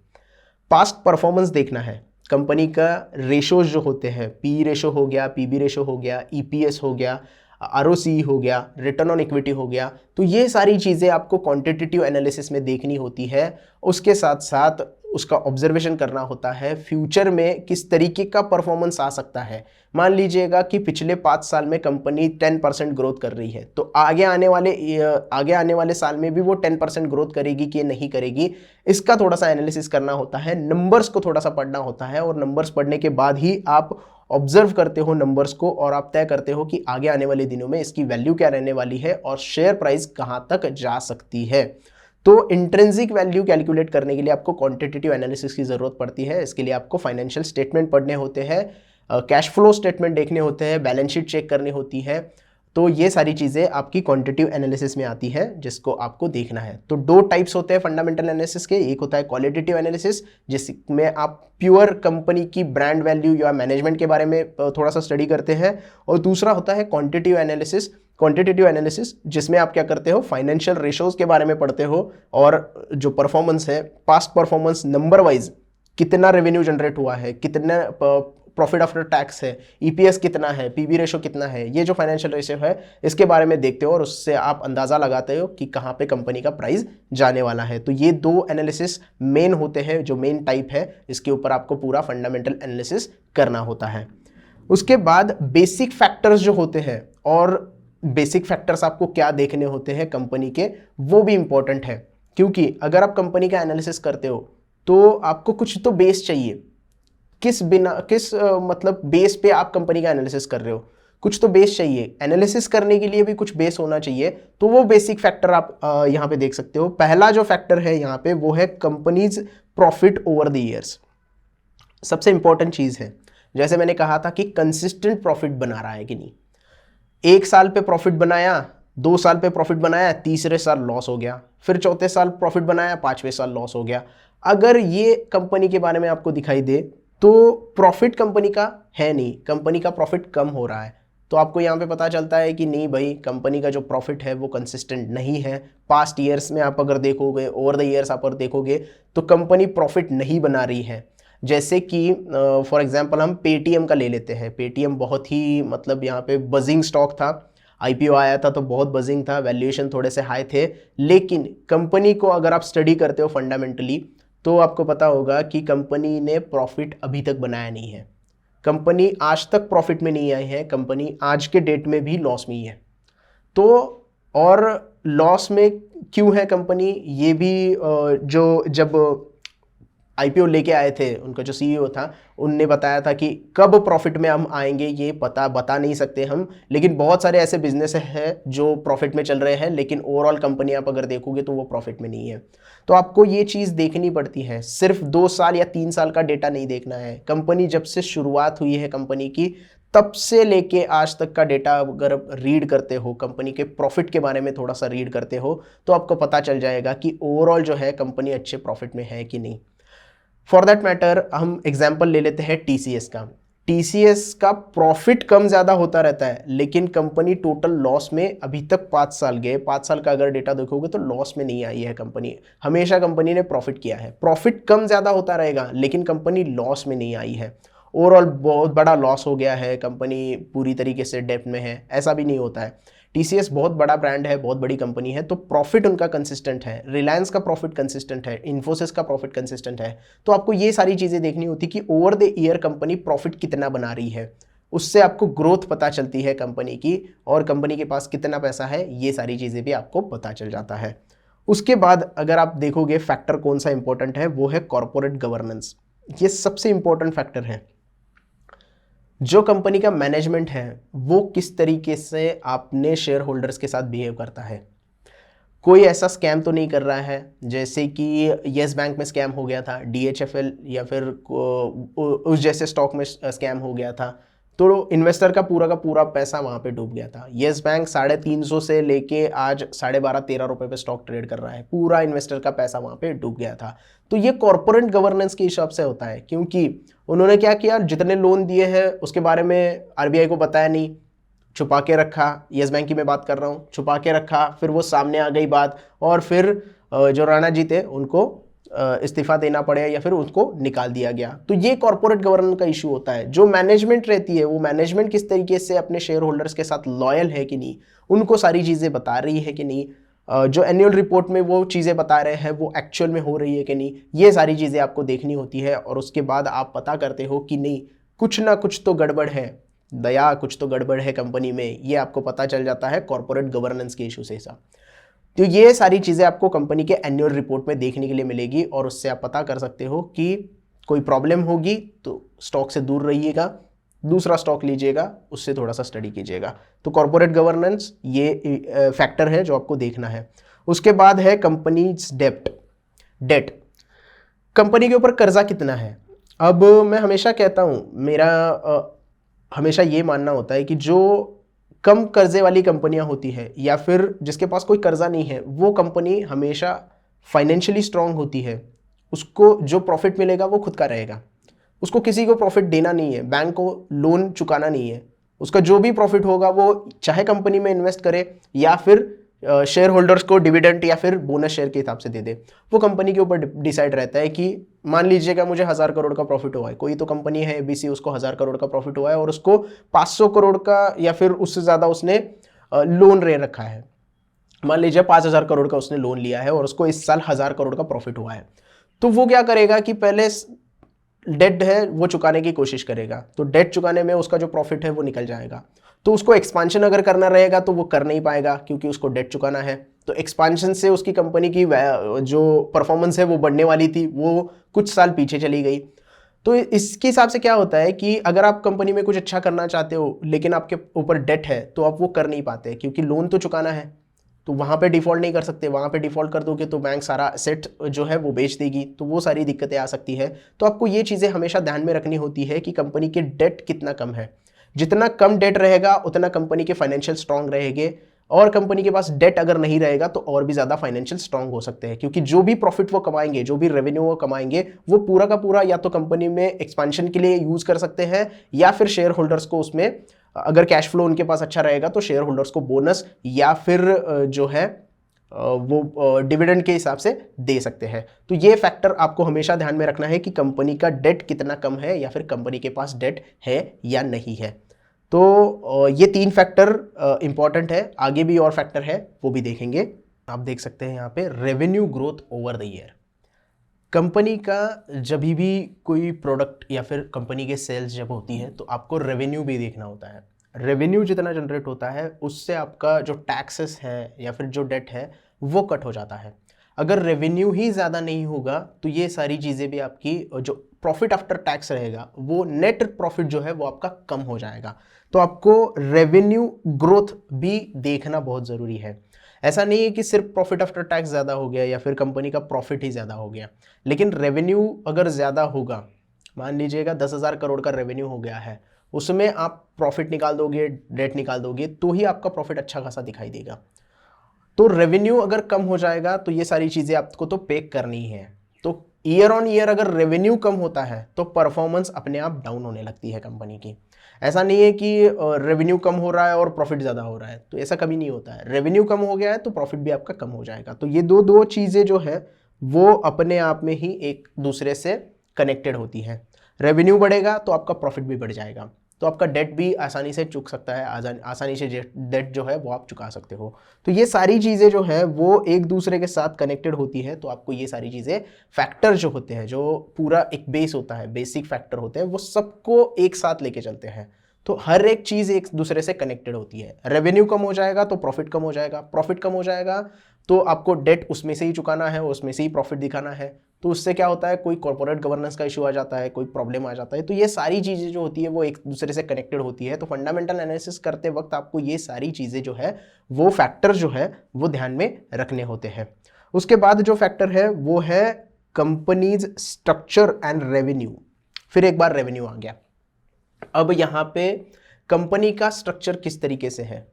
पास्ट परफॉर्मेंस देखना है, कंपनी का रेशोज जो होते हैं, पी रेशो हो गया, पीबी रेशो हो गया, ईपीएस हो गया, आरओसी हो गया, रिटर्न ऑन इक्विटी हो गया, तो ये सारी चीज़ें आपको क्वांटिटेटिव एनालिसिस में देखनी होती है। उसके साथ साथ उसका ऑब्जर्वेशन करना होता है फ्यूचर में किस तरीके का परफॉर्मेंस आ सकता है। मान लीजिएगा कि पिछले 5 साल में कंपनी 10% ग्रोथ कर रही है, तो आगे आने वाले साल में भी वो 10% ग्रोथ करेगी कि नहीं करेगी, इसका थोड़ा सा एनालिसिस करना होता है। नंबर्स को थोड़ा सा पढ़ना होता है, और नंबर्स पढ़ने के बाद ही आप ऑब्जर्व करते हो नंबर्स को, और आप तय करते हो कि आगे आने वाले दिनों में इसकी वैल्यू क्या रहने वाली है और शेयर प्राइस कहां तक जा सकती है। तो इंट्रिंसिक वैल्यू कैलकुलेट करने के लिए आपको क्वांटिटेटिव एनालिसिस की जरूरत पड़ती है। इसके लिए आपको फाइनेंशियल स्टेटमेंट पढ़ने होते हैं, कैश फ्लो स्टेटमेंट देखने होते हैं, बैलेंस शीट चेक करनी होती है। तो ये सारी चीज़ें आपकी क्वांटिटेटिव एनालिसिस में आती है जिसको आपको देखना है। तो 2 टाइप्स होते हैं फंडामेंटल एनालिसिस के। एक होता है क्वालिटेटिव एनालिसिस जिसमें आप प्योर कंपनी की ब्रांड वैल्यू या मैनेजमेंट के बारे में थोड़ा सा स्टडी करते हैं, और दूसरा होता है क्वांटिटेटिव एनालिसिस जिसमें आप क्या करते हो, फाइनेंशियल रेशोज के बारे में पढ़ते हो, और जो परफॉर्मेंस है, पास्ट परफॉर्मेंस नंबर वाइज, कितना रेवेन्यू जनरेट हुआ है, कितना प्रॉफिट आफ्टर टैक्स है, ईपीएस कितना है, पीबी रेशो कितना है, ये जो फाइनेंशियल रेशो है इसके बारे में देखते हो, और उससे आप अंदाजा लगाते हो कि कहाँ पे कंपनी का प्राइस जाने वाला है। तो ये 2 एनालिसिस मेन होते हैं, जो मेन टाइप है, इसके ऊपर आपको पूरा फंडामेंटल एनालिसिस करना होता है। उसके बाद बेसिक फैक्टर्स जो होते हैं, और बेसिक फैक्टर्स आपको क्या देखने होते हैं कंपनी के, वो भी इंपॉर्टेंट है। क्योंकि अगर आप कंपनी का एनालिसिस करते हो तो आपको कुछ तो बेस चाहिए। मतलब बेस पे आप कंपनी का एनालिसिस कर रहे हो, कुछ तो बेस चाहिए। एनालिसिस करने के लिए भी कुछ बेस होना चाहिए। तो वो बेसिक फैक्टर आप यहाँ पे देख सकते हो। पहला जो फैक्टर है यहाँ पे वो है companies profit over the years. सबसे इंपॉर्टेंट चीज है, जैसे मैंने कहा था कि कंसिस्टेंट प्रॉफिट बना रहा है कि नहीं। 1 साल पे प्रॉफिट बनाया, 2 साल पे प्रॉफिट बनाया, तीसरे साल लॉस हो गया, फिर चौथे साल प्रॉफिट बनाया, 5वें साल लॉस हो गया। अगर ये कंपनी के बारे में आपको दिखाई दे तो प्रॉफिट कंपनी का है नहीं, कंपनी का प्रॉफिट कम हो रहा है, तो आपको यहाँ पे पता चलता है कि नहीं भाई, कंपनी का जो प्रॉफिट है वो कंसिस्टेंट नहीं है। पास्ट ईयर्स में आप अगर देखोगे, ओवर द ईयर्स आप अगर देखोगे, तो कंपनी प्रॉफिट नहीं बना रही है। जैसे कि फॉर एग्जांपल हम पेटीएम का ले लेते हैं। पेटीएम बहुत ही मतलब यहाँ पे बजिंग स्टॉक था, आईपीओ आया था तो बहुत बजिंग था, वैल्यूएशन थोड़े से हाई थे, लेकिन कंपनी को अगर आप स्टडी करते हो फंडामेंटली तो आपको पता होगा कि कंपनी ने प्रॉफिट अभी तक बनाया नहीं है। कंपनी आज तक प्रॉफिट में नहीं आई है, कंपनी आज के डेट में भी लॉस में ही है। तो और लॉस में क्यों है कंपनी, ये भी जो जब आईपीओ लेके आए थे उनका जो सीईओ था, उनने बताया था कि कब प्रॉफिट में हम आएंगे ये बता नहीं सकते हम, लेकिन बहुत सारे ऐसे बिजनेस हैं जो प्रॉफिट में चल रहे हैं, लेकिन ओवरऑल कंपनी आप अगर देखोगे तो वो प्रॉफिट में नहीं है। तो आपको ये चीज़ देखनी पड़ती है, सिर्फ 2 साल या 3 साल का डेटा नहीं देखना है। कंपनी जब से शुरुआत हुई है कंपनी की, तब से लेके आज तक का डेटा अगर रीड करते हो, कंपनी के प्रॉफिट के बारे में थोड़ा सा रीड करते हो, तो आपको पता चल जाएगा कि ओवरऑल जो है कंपनी अच्छे प्रॉफिट में है कि नहीं। फॉर दैट मैटर हम एग्जाम्पल ले लेते हैं टीसीएस का। टीसीएस का प्रॉफिट कम ज़्यादा होता रहता है, लेकिन कंपनी टोटल लॉस में अभी तक 5 साल गए, 5 साल का अगर डेटा देखोगे तो लॉस में नहीं आई है कंपनी। हमेशा कंपनी ने प्रॉफिट किया है। प्रॉफिट कम ज़्यादा होता रहेगा लेकिन कंपनी लॉस में नहीं आई है। ओवरऑल बहुत बड़ा लॉस हो गया है, कंपनी पूरी तरीके से डेब्ट में है, ऐसा भी नहीं होता है। टीसीएस बहुत बड़ा ब्रांड है, बहुत बड़ी कंपनी है, तो प्रॉफिट उनका कंसिस्टेंट है। रिलायंस का प्रॉफिट कंसिस्टेंट है, इन्फोसिस का प्रॉफिट कंसिस्टेंट है। तो आपको ये सारी चीज़ें देखनी होती कि over the year company profit कितना बना रही है, उससे आपको ग्रोथ पता चलती है कंपनी की, और कंपनी के पास कितना पैसा है, ये सारी चीज़ें भी आपको पता चल जाता है। उसके बाद अगर आप देखोगे फैक्टर कौन सा इंपॉर्टेंट है, वो है कॉर्पोरेट गवर्नेंस। ये सबसे इंपॉर्टेंट फैक्टर है। जो कंपनी का मैनेजमेंट है वो किस तरीके से अपने शेयर होल्डर्स के साथ बिहेव करता है। कोई ऐसा स्कैम तो नहीं कर रहा है जैसे कि येस बैंक में स्कैम हो गया था, DHFL या फिर उस जैसे स्टॉक में स्कैम हो गया था, तो इन्वेस्टर का पूरा पैसा वहां पे डूब गया था। येस बैंक 350 से लेके आज 12.5-13 रुपए पे स्टॉक ट्रेड कर रहा है, पूरा इन्वेस्टर का पैसा वहां पे डूब गया था। तो ये कॉर्पोरेट गवर्नेंस के हिसाब से होता है, क्योंकि उन्होंने क्या किया, जितने लोन दिए हैं उसके बारे में RBI को बताया नहीं, छुपा के रखा। येस बैंक की मैं बात कर रहा हूँ, छुपा के रखा, फिर वो सामने आ गई बात, और फिर जो राणा जी थे उनको इस्तीफा देना पड़े या फिर उसको निकाल दिया गया। तो ये कॉर्पोरेट गवर्नेंस का इशू होता है। जो मैनेजमेंट रहती है वो मैनेजमेंट किस तरीके से अपने शेयर होल्डर्स के साथ लॉयल है कि नहीं, उनको सारी चीज़ें बता रही है कि नहीं, जो एनुअल रिपोर्ट में वो चीज़ें बता रहे हैं वो एक्चुअल में हो रही है कि नहीं, ये सारी चीज़ें आपको देखनी होती है। और उसके बाद आप पता करते हो कि नहीं, कुछ ना कुछ तो गड़बड़ है दया, कुछ तो गड़बड़ है कंपनी में, ये आपको पता चल जाता है कॉर्पोरेट गवर्नेंस के इशू से हिसाब। तो ये सारी चीज़ें आपको कंपनी के एनुअल रिपोर्ट में देखने के लिए मिलेगी, और उससे आप पता कर सकते हो कि कोई प्रॉब्लम होगी तो स्टॉक से दूर रहिएगा, दूसरा स्टॉक लीजिएगा, उससे थोड़ा सा स्टडी कीजिएगा। तो कॉर्पोरेट गवर्नेंस ये फैक्टर है जो आपको देखना है। उसके बाद है कंपनीज डेट। कंपनी के ऊपर कर्जा कितना है। अब मैं हमेशा कहता हूँ, मेरा हमेशा ये मानना होता है कि जो कम कर्जे वाली कंपनियां होती है या फिर जिसके पास कोई कर्जा नहीं है, वो कंपनी हमेशा फाइनेंशियली स्ट्रांग होती है। उसको जो प्रॉफिट मिलेगा वो खुद का रहेगा, उसको किसी को प्रॉफिट देना नहीं है, बैंक को लोन चुकाना नहीं है। उसका जो भी प्रॉफिट होगा वो चाहे कंपनी में इन्वेस्ट करे या फिर शेयर होल्डर्स को डिविडेंड या फिर बोनस शेयर के हिसाब से दे दे, वो कंपनी के ऊपर डिसाइड रहता है। कि मान लीजिएगा मुझे 1000 करोड़ का प्रॉफिट हुआ है, कोई तो कंपनी है ABC, उसको 1000 करोड़ का प्रॉफिट हुआ है और उसको 500 करोड़ का या फिर उससे ज़्यादा उसने लोन ले रखा है। मान लीजिए 5000 करोड़ का उसने लोन लिया है और उसको इस साल 1000 करोड़ का प्रॉफिट हुआ है। तो वो क्या करेगा कि पहले डेट है वो चुकाने की कोशिश करेगा, तो डेट चुकाने में उसका जो प्रॉफिट है वो निकल जाएगा। तो उसको एक्सपांशन अगर करना रहेगा तो वो कर नहीं पाएगा क्योंकि उसको डेट चुकाना है। तो एक्सपांशन से उसकी कंपनी की जो परफॉर्मेंस है वो बढ़ने वाली थी, वो कुछ साल पीछे चली गई। तो इसके हिसाब से क्या होता है कि अगर आप कंपनी में कुछ अच्छा करना चाहते हो लेकिन आपके ऊपर डेट है तो आप वो कर नहीं पाते, क्योंकि लोन तो चुकाना है, तो वहाँ पे डिफ़ॉल्ट नहीं कर सकते। वहाँ पे डिफ़ॉल्ट कर दोगे तो बैंक सारा एसेट जो है वो बेच देगी, तो वो सारी दिक्कतें आ सकती है। तो आपको ये चीज़ें हमेशा ध्यान में रखनी होती है कि कंपनी के डेट कितना कम है। जितना कम डेट रहेगा उतना कंपनी के फाइनेंशियल स्ट्रांग रहेंगे, और कंपनी के पास डेट अगर नहीं रहेगा तो और भी ज़्यादा फाइनेंशियल स्ट्रांग हो सकते हैं, क्योंकि जो भी प्रॉफिट वो कमाएंगे, जो भी रेवेन्यू वो कमाएंगे, वो पूरा का पूरा या तो कंपनी में एक्सपेंशन के लिए यूज़ कर सकते हैं या फिर शेयर होल्डर्स को उसमें, अगर कैश फ्लो उनके पास अच्छा रहेगा तो शेयर होल्डर्स को बोनस या फिर जो है वो डिविडेंड के हिसाब से दे सकते हैं। तो ये फैक्टर आपको हमेशा ध्यान में रखना है कि कंपनी का डेट कितना कम है या फिर कंपनी के पास डेट है या नहीं है। तो ये 3 फैक्टर इंपॉर्टेंट है। आगे भी और फैक्टर है, वो भी देखेंगे। आप देख सकते हैं यहाँ पे revenue growth over the year. Company का जब भी कोई प्रोडक्ट या फिर कंपनी के सेल्स जब होती है तो आपको रेवेन्यू भी देखना होता है। रेवेन्यू जितना जनरेट होता है उससे आपका जो टैक्सेस है या फिर जो डेट है वो कट हो जाता है। अगर रेवेन्यू ही ज़्यादा नहीं होगा तो ये सारी चीज़ें भी आपकी, जो प्रॉफिट आफ्टर टैक्स रहेगा वो नेट प्रॉफिट जो है वो आपका कम हो जाएगा। तो आपको रेवेन्यू ग्रोथ भी देखना बहुत ज़रूरी है। ऐसा नहीं है कि सिर्फ प्रॉफिट आफ्टर टैक्स ज़्यादा हो गया या फिर कंपनी का प्रॉफिट ही ज़्यादा हो गया, लेकिन रेवेन्यू अगर ज़्यादा होगा, मान लीजिएगा 10,000 करोड़ का रेवेन्यू हो गया है, उसमें आप प्रॉफिट निकाल दोगे, डेट निकाल दोगे, तो ही आपका प्रॉफिट अच्छा खासा दिखाई देगा। तो रेवेन्यू अगर कम हो जाएगा तो ये सारी चीज़ें आपको तो पे करनी है। तो ईयर ऑन ईयर अगर रेवेन्यू कम होता है तो परफॉर्मेंस अपने आप डाउन होने लगती है कंपनी की। ऐसा नहीं है कि रेवेन्यू कम हो रहा है और प्रॉफिट ज़्यादा हो रहा है, तो ऐसा कभी नहीं होता है। रेवेन्यू कम हो गया है तो प्रॉफिट भी आपका कम हो जाएगा। तो ये दो चीज़ें जो है वो अपने आप में ही एक दूसरे से कनेक्टेड होती हैं। रेवेन्यू बढ़ेगा तो आपका प्रॉफिट भी बढ़ जाएगा, तो आपका डेट भी आसानी से चुक सकता है, आसानी से डेट जो है वो आप चुका सकते हो। तो ये सारी चीज़ें जो है वो एक दूसरे के साथ कनेक्टेड होती है। तो आपको ये सारी चीज़ें, फैक्टर जो होते हैं, जो पूरा एक बेस होता है, बेसिक फैक्टर होते हैं, वो सबको एक साथ लेके चलते हैं। तो हर एक चीज़ एक दूसरे से कनेक्टेड होती है। रेवेन्यू कम हो जाएगा तो प्रॉफिट कम हो जाएगा, प्रॉफिट कम हो जाएगा तो आपको डेट उसमें से ही चुकाना है, उसमें से ही प्रॉफिट दिखाना है। तो उससे क्या होता है, कोई कॉर्पोरेट गवर्नेंस का इशू आ जाता है, कोई प्रॉब्लम आ जाता है। तो ये सारी चीज़ें जो होती है वो एक दूसरे से कनेक्टेड होती है। तो फंडामेंटल एनालिसिस करते वक्त आपको ये सारी चीज़ें जो है वो फैक्टर जो है वो ध्यान में रखने होते हैं। उसके बाद जो फैक्टर है वो है कंपनीज स्ट्रक्चर एंड रेवेन्यू। फिर एक बार रेवेन्यू आ गया। अब यहाँ पे कंपनी का स्ट्रक्चर किस तरीके से है,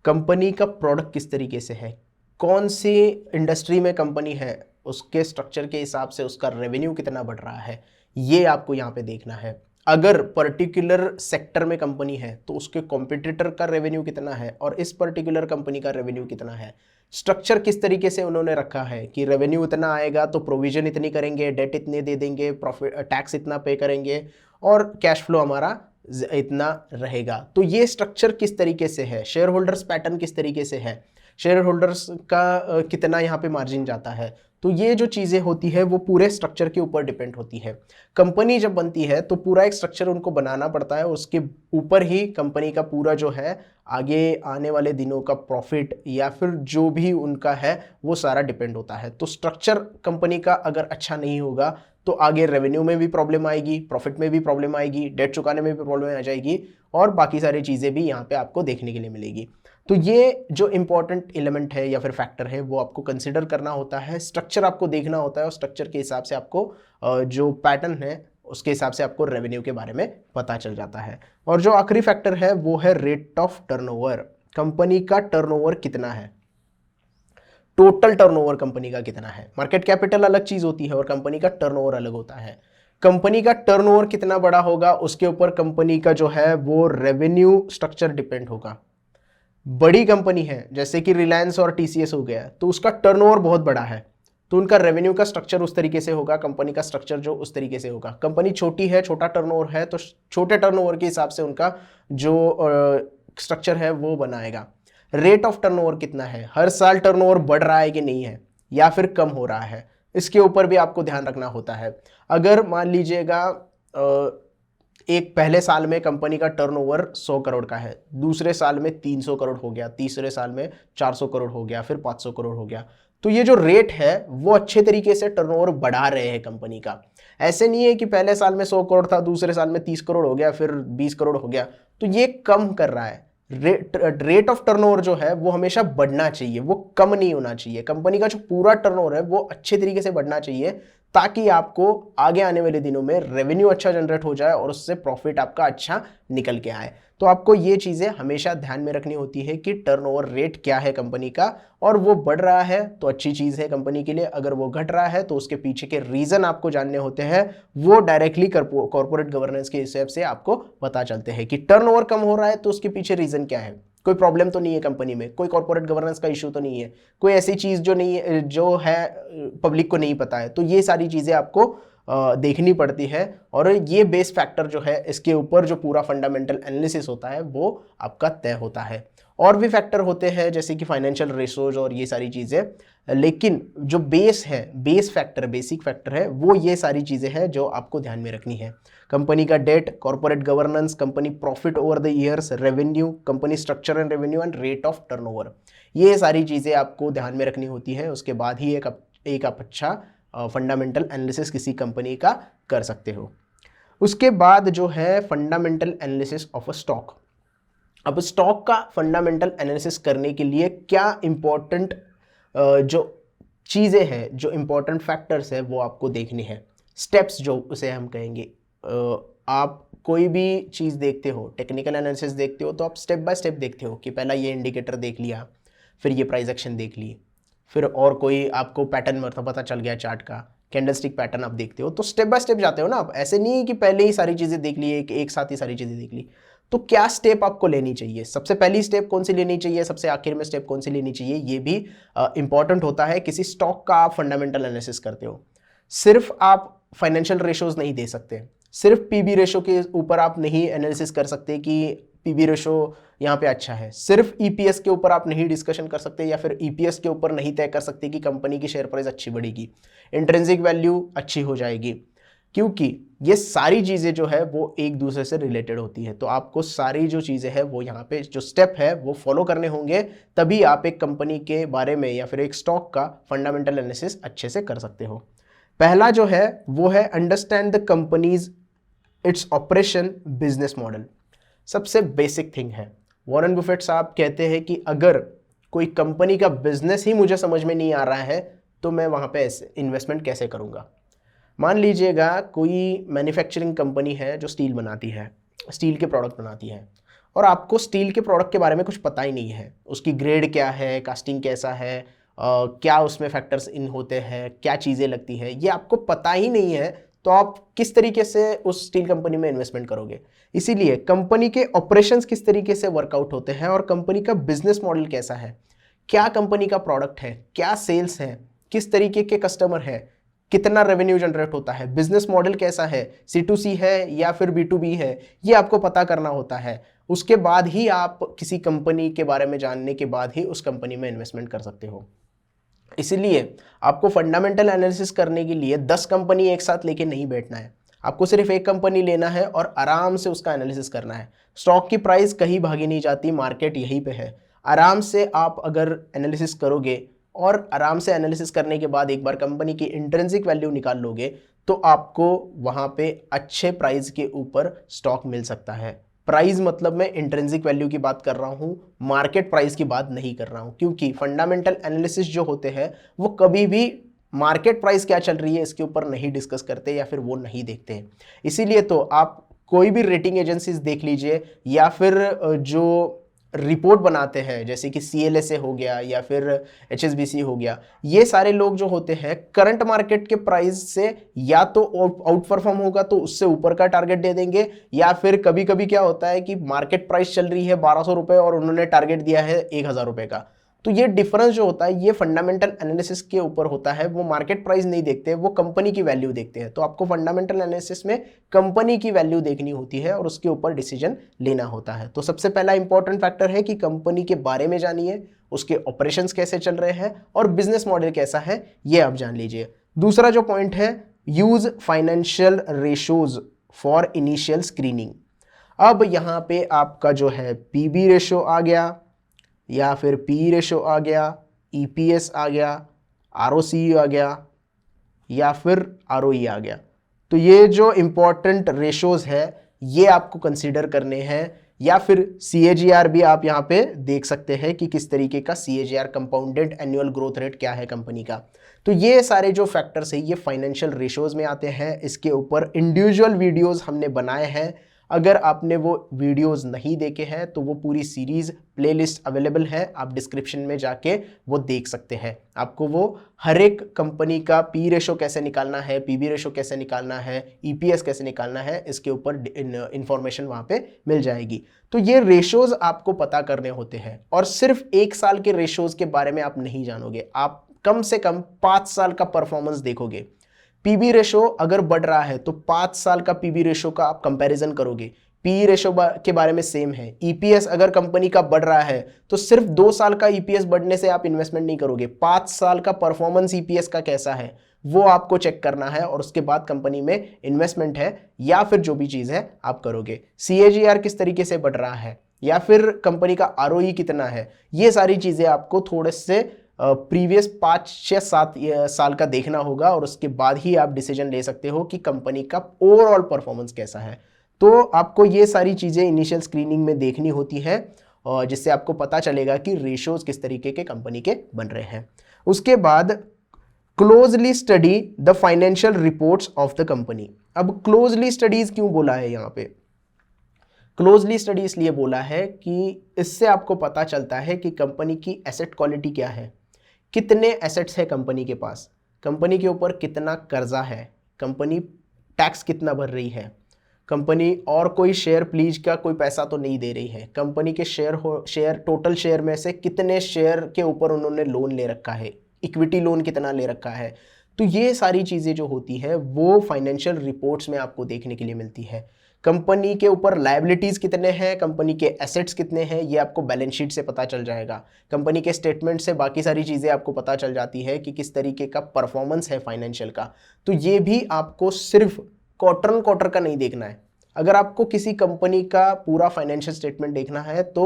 कंपनी का प्रोडक्ट किस तरीके से है, कौन सी इंडस्ट्री में कंपनी है, उसके स्ट्रक्चर के हिसाब से उसका रेवेन्यू कितना बढ़ रहा है, ये आपको यहाँ पे देखना है। अगर पर्टिकुलर सेक्टर में कंपनी है तो उसके कॉम्पिटिटर का रेवेन्यू कितना है और इस पर्टिकुलर कंपनी का रेवेन्यू कितना है, स्ट्रक्चर किस तरीके से उन्होंने रखा है कि रेवेन्यू इतना आएगा तो प्रोविजन इतनी करेंगे, डेट इतने दे देंगे, प्रॉफिट टैक्स इतना पे करेंगे और कैश फ्लो हमारा इतना रहेगा। तो ये स्ट्रक्चर किस तरीके से है, शेयर होल्डर्स पैटर्न किस तरीके से है, शेयर होल्डर्स का कितना यहाँ पे मार्जिन जाता है। तो ये जो चीज़ें होती है वो पूरे स्ट्रक्चर के ऊपर डिपेंड होती है। कंपनी जब बनती है तो पूरा एक स्ट्रक्चर उनको बनाना पड़ता है, उसके ऊपर ही कंपनी का पूरा जो है आगे आने वाले दिनों का प्रॉफिट या फिर जो भी उनका है वो सारा डिपेंड होता है। तो स्ट्रक्चर कंपनी का अगर अच्छा नहीं होगा तो आगे रेवेन्यू में भी प्रॉब्लम आएगी, प्रॉफिट में भी प्रॉब्लम आएगी, डेट चुकाने में भी प्रॉब्लम आ जाएगी और बाकी सारी चीज़ें भी यहाँ पे आपको देखने के लिए मिलेगी। तो ये जो इंपॉर्टेंट एलिमेंट है या फिर फैक्टर है वो आपको कंसिडर करना होता है, स्ट्रक्चर आपको देखना होता है और स्ट्रक्चर के हिसाब से आपको जो पैटर्न है उसके हिसाब से आपको रेवेन्यू के बारे में पता चल जाता है। और जो आखिरी फैक्टर है वो है रेट ऑफ टर्नओवर। कंपनी का टर्नओवर कितना है, टोटल टर्नओवर कंपनी का कितना है। मार्केट कैपिटल अलग चीज होती है और कंपनी का टर्नओवर अलग होता है। कंपनी का टर्नओवर कितना बड़ा होगा उसके ऊपर कंपनी का जो है वो रेवेन्यू स्ट्रक्चर डिपेंड होगा। बड़ी कंपनी है जैसे कि रिलायंस और टीसीएस हो गया तो उसका टर्नओवर बहुत बड़ा है तो उनका रेवेन्यू का स्ट्रक्चर उस तरीके से होगा, कंपनी का स्ट्रक्चर जो उस तरीके से होगा। कंपनी छोटी है, छोटा टर्नओवर है तो छोटे टर्नओवर के हिसाब से उनका जो स्ट्रक्चर है वो बनाएगा। रेट ऑफ टर्नओवर कितना है, हर साल टर्नओवर बढ़ रहा है कि नहीं है या फिर कम हो रहा है, इसके ऊपर भी आपको ध्यान रखना होता है। अगर मान लीजिएगा एक पहले साल में कंपनी का टर्नओवर 100 करोड़ का है, दूसरे साल में 300 करोड़ हो गया, तीसरे साल में 400 करोड़ हो गया, फिर 500 करोड़ हो गया, तो ये जो रेट है वो अच्छे तरीके से टर्नओवर बढ़ा रहे हैं कंपनी का। ऐसे नहीं है कि पहले साल में 100 करोड़ था, दूसरे साल में 30 करोड़ हो गया, फिर 20 करोड़ हो गया, तो ये कम कर रहा है। रेट ऑफ टर्नओवर जो है वो हमेशा बढ़ना चाहिए, वो कम नहीं होना चाहिए। कंपनी का जो पूरा टर्नओवर है वो अच्छे तरीके से बढ़ना चाहिए ताकि आपको आगे आने वाले दिनों में रेवेन्यू अच्छा जनरेट हो जाए और उससे प्रॉफिट आपका अच्छा निकल के आए। तो आपको ये चीज़ें हमेशा ध्यान में रखनी होती है कि टर्नओवर रेट क्या है कंपनी का, और वो बढ़ रहा है तो अच्छी चीज़ है कंपनी के लिए, अगर वो घट रहा है तो उसके पीछे के रीज़न आपको जानने होते हैं। वो डायरेक्टली कॉर्पोरेट गवर्नेंस के हिसाब से आपको पता चलते हैं कि टर्नओवर कम हो रहा है तो उसके पीछे रीज़न क्या है, कोई प्रॉब्लम तो नहीं है कंपनी में, कोई कॉर्पोरेट गवर्नेंस का इशू तो नहीं है, कोई ऐसी चीज़ जो नहीं है जो है पब्लिक को नहीं पता है। तो ये सारी चीज़ें आपको देखनी पड़ती है और ये बेस फैक्टर जो है इसके ऊपर जो पूरा फंडामेंटल एनालिसिस होता है वो आपका तय होता है। और भी फैक्टर होते हैं जैसे कि फाइनेंशियल रेशोज और ये सारी चीज़ें, लेकिन जो बेस है, बेस फैक्टर, बेसिक फैक्टर है, वो ये सारी चीज़ें हैं जो आपको ध्यान में रखनी है। कंपनी का debt, corporate governance, company profit over the years, revenue, company structure and revenue and rate of turnover, ये सारी चीज़ें आपको ध्यान में रखनी होती है। उसके बाद ही एक आप अच्छा फंडामेंटल एनालिसिस किसी कंपनी का कर सकते हो। उसके बाद जो है fundamental analysis of a stock. अब स्टॉक का फंडामेंटल एनालिसिस करने के लिए क्या इंपॉर्टेंट जो चीज़ें हैं, जो इंपॉर्टेंट फैक्टर्स है वो आपको देखने हैं, स्टेप्स जो उसे हम कहेंगे। आप कोई भी चीज़ देखते हो, टेक्निकल एनालिसिस देखते हो तो आप स्टेप बाय स्टेप देखते हो कि पहला ये इंडिकेटर देख लिया, फिर ये प्राइस एक्शन देख ली, फिर और कोई आपको पैटर्न मतलब पता चल गया चार्ट का, कैंडलस्टिक पैटर्न आप देखते हो, तो स्टेप बाय स्टेप जाते हो ना आप। ऐसे नहीं है कि पहले ही सारी चीज़ें देख ली, एक साथ ही सारी चीज़ें देख ली। तो क्या स्टेप आपको लेनी चाहिए, सबसे पहली स्टेप कौन सी लेनी चाहिए, सबसे आखिर में स्टेप कौन सी लेनी चाहिए, ये भी इंपॉर्टेंट होता है किसी स्टॉक का आप फंडामेंटल एनालिसिस करते हो। सिर्फ आप फाइनेंशियल रेशोज नहीं दे सकते, सिर्फ पीबी रेशो के ऊपर आप नहीं एनालिसिस कर सकते कि पीबी रेशो यहाँ पे अच्छा है, सिर्फ ईपीएस के ऊपर आप नहीं डिस्कशन कर सकते या फिर ईपीएस के ऊपर नहीं तय कर सकते कि कंपनी की शेयर प्राइस अच्छी बढ़ेगी, इंट्रिंसिक वैल्यू अच्छी हो जाएगी, क्योंकि ये सारी चीज़ें जो है वो एक दूसरे से रिलेटेड होती है। तो आपको सारी जो चीज़ें हैं वो यहाँ पे जो स्टेप है वो फॉलो करने होंगे, तभी आप एक कंपनी के बारे में या फिर एक स्टॉक का फंडामेंटल एनालिसिस अच्छे से कर सकते हो। पहला जो है वो है understand the companies its operation business model. सबसे बेसिक थिंग है। वॉरेन बफेट साहब कहते हैं कि अगर कोई कंपनी का बिजनेस ही मुझे समझ में नहीं आ रहा है तो मैं वहाँ पे इन्वेस्टमेंट कैसे करूँगा। मान लीजिएगा कोई मैन्युफैक्चरिंग कंपनी है जो स्टील बनाती है, स्टील के प्रोडक्ट बनाती है, और आपको स्टील के प्रोडक्ट के बारे में कुछ पता ही नहीं है। उसकी ग्रेड क्या है, कास्टिंग कैसा है, क्या उसमें फैक्टर्स इन होते हैं, क्या चीज़ें लगती है, ये आपको पता ही नहीं है, तो आप किस तरीके से उस स्टील कंपनी में इन्वेस्टमेंट करोगे। इसीलिए कंपनी के ऑपरेशंस किस तरीके से वर्कआउट होते हैं और कंपनी का बिजनेस मॉडल कैसा है, क्या कंपनी का प्रोडक्ट है, क्या सेल्स है, किस तरीके के कस्टमर है, कितना रेवेन्यू जनरेट होता है, बिजनेस मॉडल कैसा है, C2C है या फिर B2B है, ये आपको पता करना होता है। उसके बाद ही आप किसी कंपनी के बारे में जानने के बाद ही उस कंपनी में इन्वेस्टमेंट कर सकते हो। इसीलिए आपको फंडामेंटल एनालिसिस करने के लिए 10 कंपनी एक साथ लेके नहीं बैठना है। आपको सिर्फ एक कंपनी लेना है और आराम से उसका एनालिसिस करना है। स्टॉक की प्राइस कहीं भागी नहीं जाती, मार्केट यहीं पे है। आराम से आप अगर एनालिसिस करोगे और आराम से एनालिसिस करने के बाद एक बार कंपनी की इंट्रिंसिक वैल्यू निकाल लोगे तो आपको वहाँ पे अच्छे प्राइस के ऊपर स्टॉक मिल सकता है। प्राइस मतलब मैं इंट्रिंसिक वैल्यू की बात कर रहा हूँ, मार्केट प्राइस की बात नहीं कर रहा हूँ, क्योंकि फंडामेंटल एनालिसिस जो होते हैं वो कभी भी मार्केट प्राइस क्या चल रही है इसके ऊपर नहीं डिस्कस करते या फिर वो नहीं देखते हैं। इसीलिए तो आप कोई भी रेटिंग एजेंसीज देख लीजिए या फिर जो रिपोर्ट बनाते हैं जैसे कि CLSA हो गया या फिर HSBC हो गया, ये सारे लोग जो होते हैं करंट मार्केट के प्राइस से या तो आउट परफॉर्म होगा तो उससे ऊपर का टारगेट दे देंगे, या फिर कभी कभी क्या होता है कि मार्केट प्राइस चल रही है 1200 रुपये और उन्होंने टारगेट दिया है 1000 रुपये का। तो ये डिफरेंस जो होता है ये फंडामेंटल एनालिसिस के ऊपर होता है। वो मार्केट प्राइस नहीं देखते, वो कंपनी की वैल्यू देखते हैं। तो आपको फंडामेंटल एनालिसिस में कंपनी की वैल्यू देखनी होती है और उसके ऊपर डिसीजन लेना होता है। तो सबसे पहला इंपॉर्टेंट फैक्टर है कि कंपनी के बारे में जानिए, उसके ऑपरेशंस कैसे चल रहे हैं और बिजनेस मॉडल कैसा है ये आप जान लीजिए। दूसरा जो पॉइंट है, use financial ratios for initial screening. अब यहाँ पे आपका जो है PB रेशो आ गया या फिर PE रेशो आ गया, EPS आ गया, ROCE आ गया या फिर ROE आ गया। तो ये जो इम्पोर्टेंट रेशोज है ये आपको कंसीडर करने हैं, या फिर CAGR भी आप यहाँ पे देख सकते हैं कि किस तरीके का CAGR compounded annual growth rate क्या है कंपनी का। तो ये सारे जो फैक्टर्स है ये फाइनेंशियल रेशोज में आते हैं। इसके ऊपर इंडिविजुअल वीडियोस हमने बनाए हैं। अगर आपने वो वीडियोस नहीं देखे हैं तो वो पूरी सीरीज प्लेलिस्ट अवेलेबल है, आप डिस्क्रिप्शन में जाके वो देख सकते हैं। आपको वो हर एक कंपनी का P रेशो कैसे निकालना है, PB रेशो कैसे निकालना है, EPS कैसे निकालना है, इसके ऊपर इंफॉर्मेशन वहाँ पे मिल जाएगी। तो ये रेशोज आपको पता करने होते हैं और सिर्फ 1 साल के रेशोज के बारे में आप नहीं जानोगे, आप कम से कम 5 साल का परफॉर्मेंस देखोगे। PB रेशो अगर बढ़ रहा है तो 5 साल का PB रेशो का आप कंपैरिजन करोगे। PE रेशो के बारे में सेम है। EPS अगर कंपनी का बढ़ रहा है तो सिर्फ 2 साल का EPS बढ़ने से आप इन्वेस्टमेंट नहीं करोगे, 5 साल का परफॉर्मेंस EPS का कैसा है वो आपको चेक करना है और उसके बाद कंपनी में इन्वेस्टमेंट है या फिर जो भी चीज़ है आप करोगे। CAGR किस तरीके से बढ़ रहा है या फिर कंपनी का ROE कितना है, ये सारी चीज़ें आपको थोड़े से प्रीवियस 5, 6, 7 साल का देखना होगा और उसके बाद ही आप डिसीजन ले सकते हो कि कंपनी का ओवरऑल परफॉर्मेंस कैसा है। तो आपको ये सारी चीज़ें इनिशियल स्क्रीनिंग में देखनी होती है और जिससे आपको पता चलेगा कि रेशोज किस तरीके के कंपनी के बन रहे हैं। उसके बाद closely study the financial reports of the company. अब क्लोजली स्टडीज क्यों बोला है यहाँ पे? क्लोजली स्टडी इसलिए बोला है कि इससे आपको पता चलता है कि कंपनी की एसेट क्वालिटी क्या है, कितने एसेट्स है कंपनी के पास, कंपनी के ऊपर कितना कर्जा है, कंपनी टैक्स कितना भर रही है, कंपनी और कोई शेयर प्लीज का कोई पैसा तो नहीं दे रही है, कंपनी के शेयर टोटल शेयर में से कितने शेयर के ऊपर उन्होंने लोन ले रखा है, इक्विटी लोन कितना ले रखा है। तो ये सारी चीज़ें जो होती है वो फाइनेंशियल रिपोर्ट्स में आपको देखने के लिए मिलती है। कंपनी के ऊपर लायबिलिटीज़ कितने हैं, कंपनी के एसेट्स कितने हैं, ये आपको बैलेंस शीट से पता चल जाएगा। कंपनी के स्टेटमेंट से बाकी सारी चीज़ें आपको पता चल जाती है कि किस तरीके का परफॉर्मेंस है फाइनेंशियल का। तो ये भी आपको सिर्फ क्वार्टर ऑन क्वार्टर का नहीं देखना है। अगर आपको किसी कंपनी का पूरा फाइनेंशियल स्टेटमेंट देखना है तो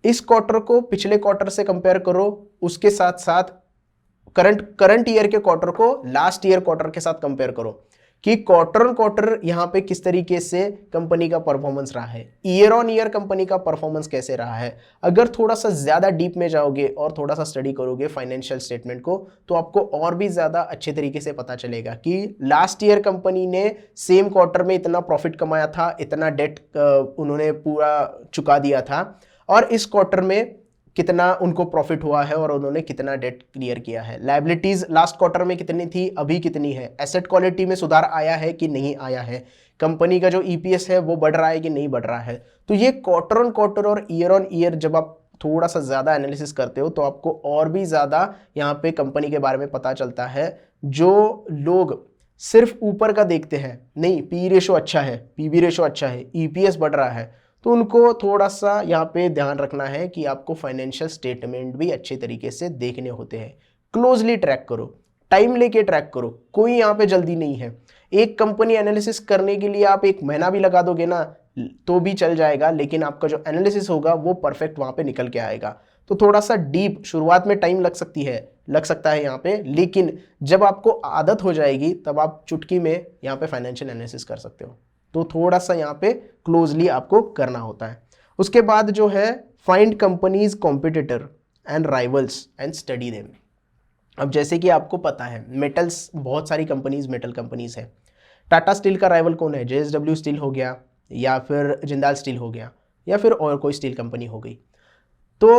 इस क्वार्टर को पिछले क्वार्टर से कंपेयर करो, उसके साथ साथ करंट ईयर के क्वार्टर को लास्ट ईयर क्वार्टर के साथ कंपेयर करो कि क्वार्टर ऑन क्वार्टर यहां पे किस तरीके से कंपनी का परफॉर्मेंस रहा है, ईयर ऑन ईयर कंपनी का परफॉर्मेंस कैसे रहा है। अगर थोड़ा सा ज्यादा डीप में जाओगे और थोड़ा सा स्टडी करोगे फाइनेंशियल स्टेटमेंट को तो आपको और भी ज्यादा अच्छे तरीके से पता चलेगा कि लास्ट ईयर कंपनी ने सेम क्वार्टर में इतना प्रॉफिट कमाया था, इतना डेट उन्होंने पूरा चुका दिया था, और इस क्वार्टर में कितना उनको प्रॉफिट हुआ है और उन्होंने कितना डेट क्लियर किया है। लायबिलिटीज लास्ट क्वार्टर में कितनी थी, अभी कितनी है, एसेट क्वालिटी में सुधार आया है कि नहीं आया है, कंपनी का जो ईपीएस है वो बढ़ रहा है कि नहीं बढ़ रहा है। तो ये क्वार्टर ऑन क्वार्टर और ईयर ऑन ईयर जब आप थोड़ा सा ज्यादा एनालिसिस करते हो तो आपको और भी ज्यादा यहाँ पे कंपनी के बारे में पता चलता है। जो लोग सिर्फ ऊपर का देखते हैं, नहीं पी रेशो अच्छा है, पीबी रेशो अच्छा है, ईपीएस बढ़ रहा है, तो उनको थोड़ा सा यहाँ पे ध्यान रखना है कि आपको फाइनेंशियल स्टेटमेंट भी अच्छे तरीके से देखने होते हैं। क्लोजली ट्रैक करो, टाइम लेके ट्रैक करो, कोई यहाँ पे जल्दी नहीं है। एक कंपनी एनालिसिस करने के लिए आप 1 महीना भी लगा दोगे ना तो भी चल जाएगा, लेकिन आपका जो एनालिसिस होगा वो परफेक्ट वहाँ पे निकल के आएगा। तो थोड़ा सा डीप शुरुआत में टाइम लग सकता है यहाँ पे, लेकिन जब आपको आदत हो जाएगी तब आप चुटकी में यहाँ पे फाइनेंशियल एनालिसिस कर सकते हो। तो थोड़ा सा यहाँ पे क्लोजली आपको करना होता है। उसके बाद जो है find companies competitor and rivals and study them. अब जैसे कि आपको पता है मेटल्स, बहुत सारी कंपनीज मेटल कंपनीज है। टाटा स्टील का राइवल कौन है, जेएसडब्ल्यू स्टील हो गया या फिर जिंदाल स्टील हो गया या फिर और कोई स्टील कंपनी हो गई। तो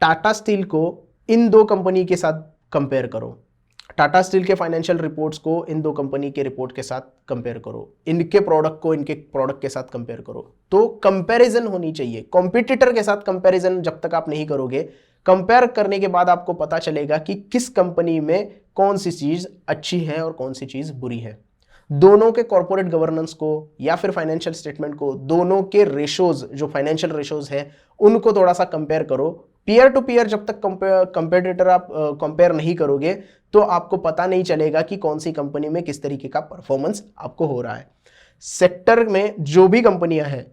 टाटा स्टील को इन 2 कंपनी के साथ कंपेयर करो, टाटा स्टील के फाइनेंशियल रिपोर्ट्स को इन 2 कंपनी के रिपोर्ट के साथ कंपेयर करो, इनके प्रोडक्ट को इनके प्रोडक्ट के साथ कंपेयर करो। तो कंपैरिजन होनी चाहिए। कॉम्पिटिटर के साथ कंपैरिजन जब तक आप नहीं करोगे, कंपेयर करने के बाद आपको पता चलेगा कि किस कंपनी में कौन सी चीज अच्छी है और कौन सी चीज बुरी है। दोनों के कॉर्पोरेट गवर्नेंस को या फिर फाइनेंशियल स्टेटमेंट को, दोनों के रेशोज जो फाइनेंशियल रेशोज है उनको थोड़ा सा कंपेयर करो। पीयर टू पीयर जब तक कंपेटिटर आप कंपेयर नहीं करोगे तो आपको पता नहीं चलेगा कि कौन सी कंपनी में किस तरीके का परफॉर्मेंस आपको हो रहा है। सेक्टर में जो भी कंपनियां हैं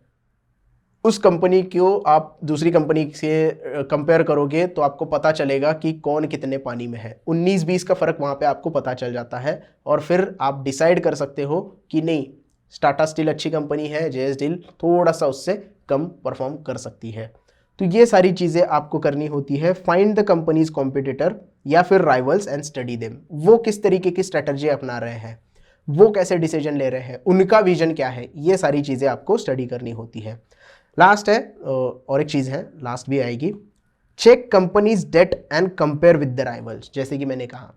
उस कंपनी को आप दूसरी कंपनी से कंपेयर करोगे तो आपको पता चलेगा कि कौन कितने पानी में है। 19-20 का फर्क वहां पे आपको पता चल जाता है और फिर आप डिसाइड कर सकते हो कि नहीं टाटा स्टील अच्छी कंपनी है, जेएस स्टील थोड़ा सा उससे कम परफॉर्म कर सकती है। तो ये सारी चीज़ें आपको करनी होती है। फाइंड द कंपनीज कॉम्पिटिटर या फिर राइवल्स एंड स्टडी देम। वो किस तरीके की स्ट्रेटजी अपना रहे हैं, वो कैसे डिसीजन ले रहे हैं, उनका विजन क्या है, ये सारी चीज़ें आपको स्टडी करनी होती है। लास्ट है और एक चीज़ है, लास्ट भी आएगी, check companies debt and compare with the rivals. जैसे कि मैंने कहा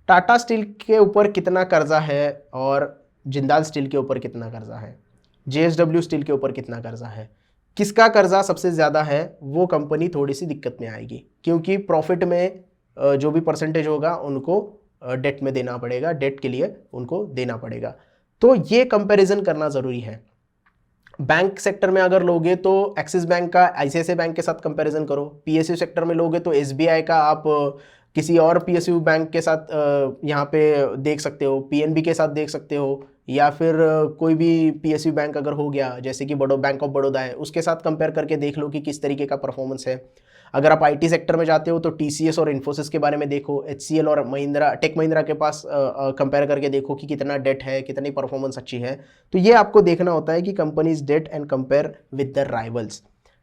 टाटा स्टील के ऊपर कितना कर्जा है और जिंदाल स्टील के ऊपर कितना कर्जा है, जेएसडब्ल्यू स्टील के ऊपर कितना कर्जा है, किसका कर्जा सबसे ज़्यादा है, वो कंपनी थोड़ी सी दिक्कत में आएगी, क्योंकि प्रॉफिट में जो भी परसेंटेज होगा उनको डेट में देना पड़ेगा, डेट के लिए उनको देना पड़ेगा। तो ये कंपैरिजन करना ज़रूरी है। बैंक सेक्टर में अगर लोगे तो एक्सिस बैंक का आईसीआईसीआई बैंक के साथ कंपैरिजन करो, पीएसयू सेक्टर में लोगे तो एसबीआई का आप किसी और पीएसयू बैंक के साथ यहाँ पे देख सकते हो, पीएनबी के साथ देख सकते हो, या फिर कोई भी पीएसयू बैंक अगर हो गया जैसे कि बैंक ऑफ बड़ौदा है उसके साथ कंपेयर करके देख लो कि किस तरीके का परफॉर्मेंस है। अगर आप आईटी सेक्टर में जाते हो तो टीसीएस और इन्फोसिस के बारे में देखो, एचसीएल और टेक महिंद्रा के पास कंपेयर करके देखो कि कितना डेट है, कितनी परफॉर्मेंस अच्छी है। तो ये आपको देखना होता है कि companies debt and compare with the rivals.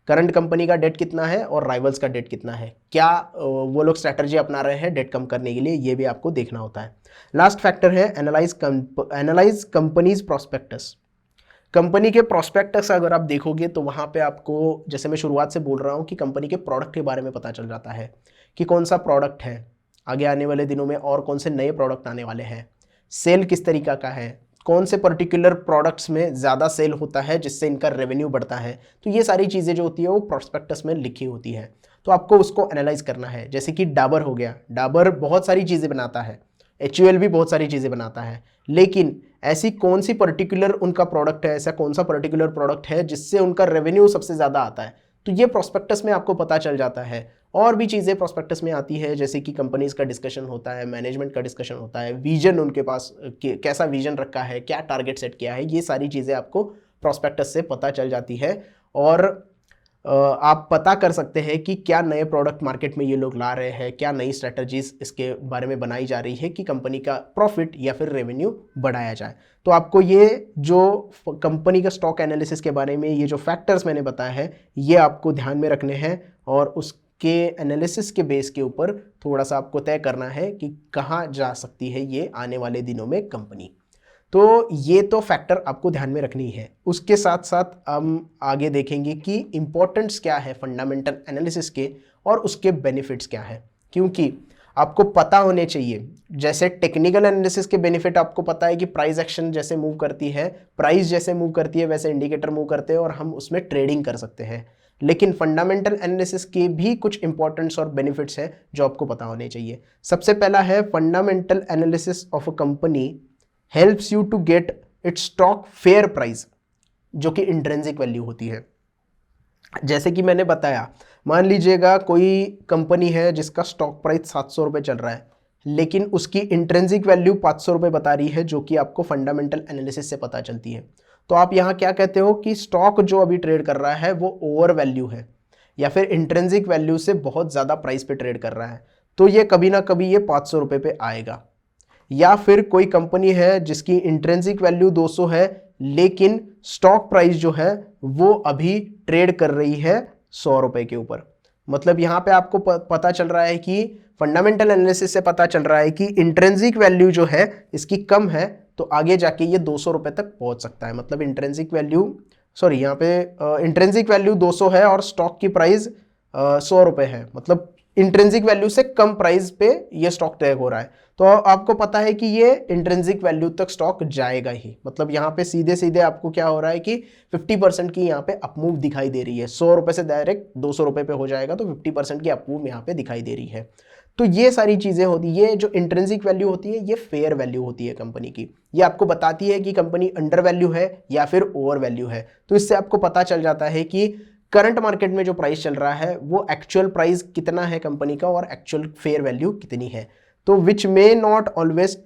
Current company का डेट कितना है और राइवल्स का डेट कितना है, क्या वो लोग स्ट्रैटेजी अपना रहे हैं डेट कम करने के लिए, ये भी आपको देखना होता है। लास्ट फैक्टर है एनालाइज कंपनीज प्रोस्पेक्टस। कंपनी के प्रोस्पेक्टस अगर आप देखोगे तो वहाँ पे आपको, जैसे मैं शुरुआत से बोल रहा हूँ, कि कंपनी के प्रोडक्ट के बारे में पता चल जाता है कि कौन सा प्रोडक्ट है, आगे आने वाले दिनों में और कौन से नए प्रोडक्ट आने वाले हैं, सेल किस तरीका का है, कौन से पर्टिकुलर प्रोडक्ट्स में ज़्यादा सेल होता है जिससे इनका रेवेन्यू बढ़ता है। तो ये सारी चीज़ें जो होती है वो प्रोस्पेक्टस में लिखी होती है, तो आपको उसको एनालाइज करना है। जैसे कि डाबर हो गया, डाबर बहुत सारी चीज़ें बनाता है, HUL भी बहुत सारी चीज़ें बनाता है, लेकिन ऐसी कौन सी पर्टिकुलर उनका प्रोडक्ट है, ऐसा कौन सा पर्टिकुलर प्रोडक्ट है जिससे उनका रेवेन्यू सबसे ज़्यादा आता है, तो ये प्रोस्पेक्टस में आपको पता चल जाता है। और भी चीज़ें प्रोस्पेक्टस में आती है, जैसे कि कंपनीज का डिस्कशन होता है, मैनेजमेंट का डिस्कशन होता है, विजन उनके पास कैसा विजन रखा है, क्या टारगेट सेट किया है, ये सारी चीज़ें आपको प्रोस्पेक्टस से पता चल जाती है। और आप पता कर सकते हैं कि क्या नए प्रोडक्ट मार्केट में ये लोग ला रहे हैं, क्या नई स्ट्रेटजीज इसके बारे में बनाई जा रही है कि कंपनी का प्रॉफिट या फिर रेवेन्यू बढ़ाया जाए। तो आपको ये जो कंपनी का स्टॉक एनालिसिस के बारे में ये जो फैक्टर्स मैंने बताया है, ये आपको ध्यान में रखने हैं और उसके एनालिसिस के बेस के ऊपर थोड़ा सा आपको तय करना है कि कहाँ जा सकती है ये आने वाले दिनों में कंपनी। तो ये तो फैक्टर आपको ध्यान में रखनी है। उसके साथ साथ हम आगे देखेंगे कि इम्पोर्टेंस क्या है फंडामेंटल एनालिसिस के और उसके बेनिफिट्स क्या है, क्योंकि आपको पता होने चाहिए। जैसे टेक्निकल एनालिसिस के बेनिफिट आपको पता है कि प्राइस एक्शन जैसे मूव करती है, प्राइस जैसे मूव करती है वैसे इंडिकेटर मूव करते हैं और हम उसमें ट्रेडिंग कर सकते हैं। लेकिन फंडामेंटल एनालिसिस के भी कुछ इंपॉर्टेंट्स और बेनिफिट्स हैं जो आपको पता होने चाहिए। सबसे पहला है fundamental analysis of a company helps you to get its stock fair price, जो कि इंट्रिंसिक वैल्यू होती है। जैसे कि मैंने बताया, मान लीजिएगा कोई कंपनी है जिसका स्टॉक प्राइस 700 रुपये चल रहा है, लेकिन उसकी इंट्रिंसिक वैल्यू 500 रुपये बता रही है, जो कि आपको फंडामेंटल एनालिसिस से पता चलती है। तो आप यहाँ क्या कहते हो कि स्टॉक जो अभी ट्रेड कर रहा है वो ओवर वैल्यू है या फिर इंट्रिंसिक वैल्यू से बहुत ज़्यादा प्राइस पे ट्रेड कर रहा है, तो ये कभी ना कभी ये 500 रुपये पे आएगा। या फिर कोई कंपनी है जिसकी इंट्रिंसिक वैल्यू 200 है, लेकिन स्टॉक प्राइस जो है वो अभी ट्रेड कर रही है 100 रुपये के ऊपर। मतलब यहाँ पे आपको पता चल रहा है कि फंडामेंटल एनालिसिस से पता चल रहा है कि इंट्रिंसिक वैल्यू जो है इसकी कम है, तो आगे जाके ये 200 रुपये तक पहुँच सकता है। मतलब इंट्रिंसिक वैल्यू यहाँ पे इंट्रिंसिक वैल्यू 200 है और स्टॉक की प्राइस 100 रुपये है, मतलब इंट्रिंसिक वैल्यू से कम प्राइस पे ये स्टॉक ट्रेड हो रहा है। तो आपको पता है कि ये इंट्रिंसिक वैल्यू तक स्टॉक जाएगा ही। मतलब यहाँ पे सीधे सीधे आपको क्या हो रहा है कि 50% की यहाँ पे अपमूव दिखाई दे रही है। 100 रुपये से डायरेक्ट 200 रुपये पे हो जाएगा, तो 50% की अपमूव यहाँ पे दिखाई दे रही है। तो ये सारी चीज़ें होती है। ये जो इंट्रिंसिक वैल्यू होती है ये फेयर वैल्यू होती है कंपनी की। ये आपको बताती है कि कंपनी अंडर वैल्यू है या फिर ओवर वैल्यू है। तो इससे आपको पता चल जाता है कि करंट मार्केट में जो प्राइस चल रहा है वो एक्चुअल प्राइस कितना है कंपनी का और एक्चुअल फेयर वैल्यू कितनी है। तो which may not always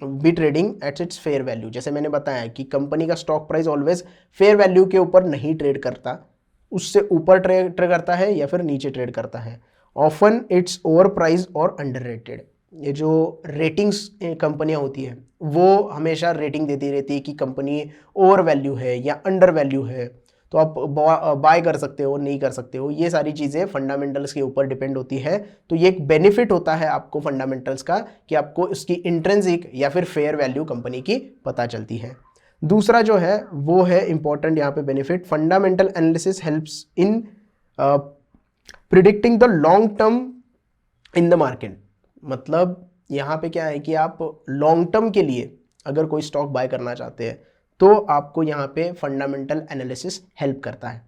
be trading at its fair value. जैसे मैंने बताया कि कंपनी का stock price always fair value के ऊपर नहीं ट्रेड करता, उससे ऊपर ट्रेड करता है या फिर नीचे ट्रेड करता है। ऑफन इट्स ओवर प्राइस और अंडर रेटेड। ये जो रेटिंग्स कंपनियां होती है वो हमेशा रेटिंग देती रहती है कि कंपनी ओवर वैल्यू है या अंडर वैल्यू है, तो आप बाय कर सकते हो नहीं कर सकते हो। ये सारी चीज़ें फंडामेंटल्स के ऊपर डिपेंड होती है। तो ये एक बेनिफिट होता है आपको फंडामेंटल्स का कि आपको इसकी इंट्रिंसिक या फिर फेयर वैल्यू कंपनी की पता चलती है। दूसरा जो है वो है इंपॉर्टेंट यहाँ पे benefit, fundamental analysis helps in predicting the long term in the market. मतलब यहाँ पे क्या है कि आप लॉन्ग टर्म के लिए अगर कोई स्टॉक बाय करना चाहते हैं तो आपको यहाँ पे फंडामेंटल एनालिसिस हेल्प करता है।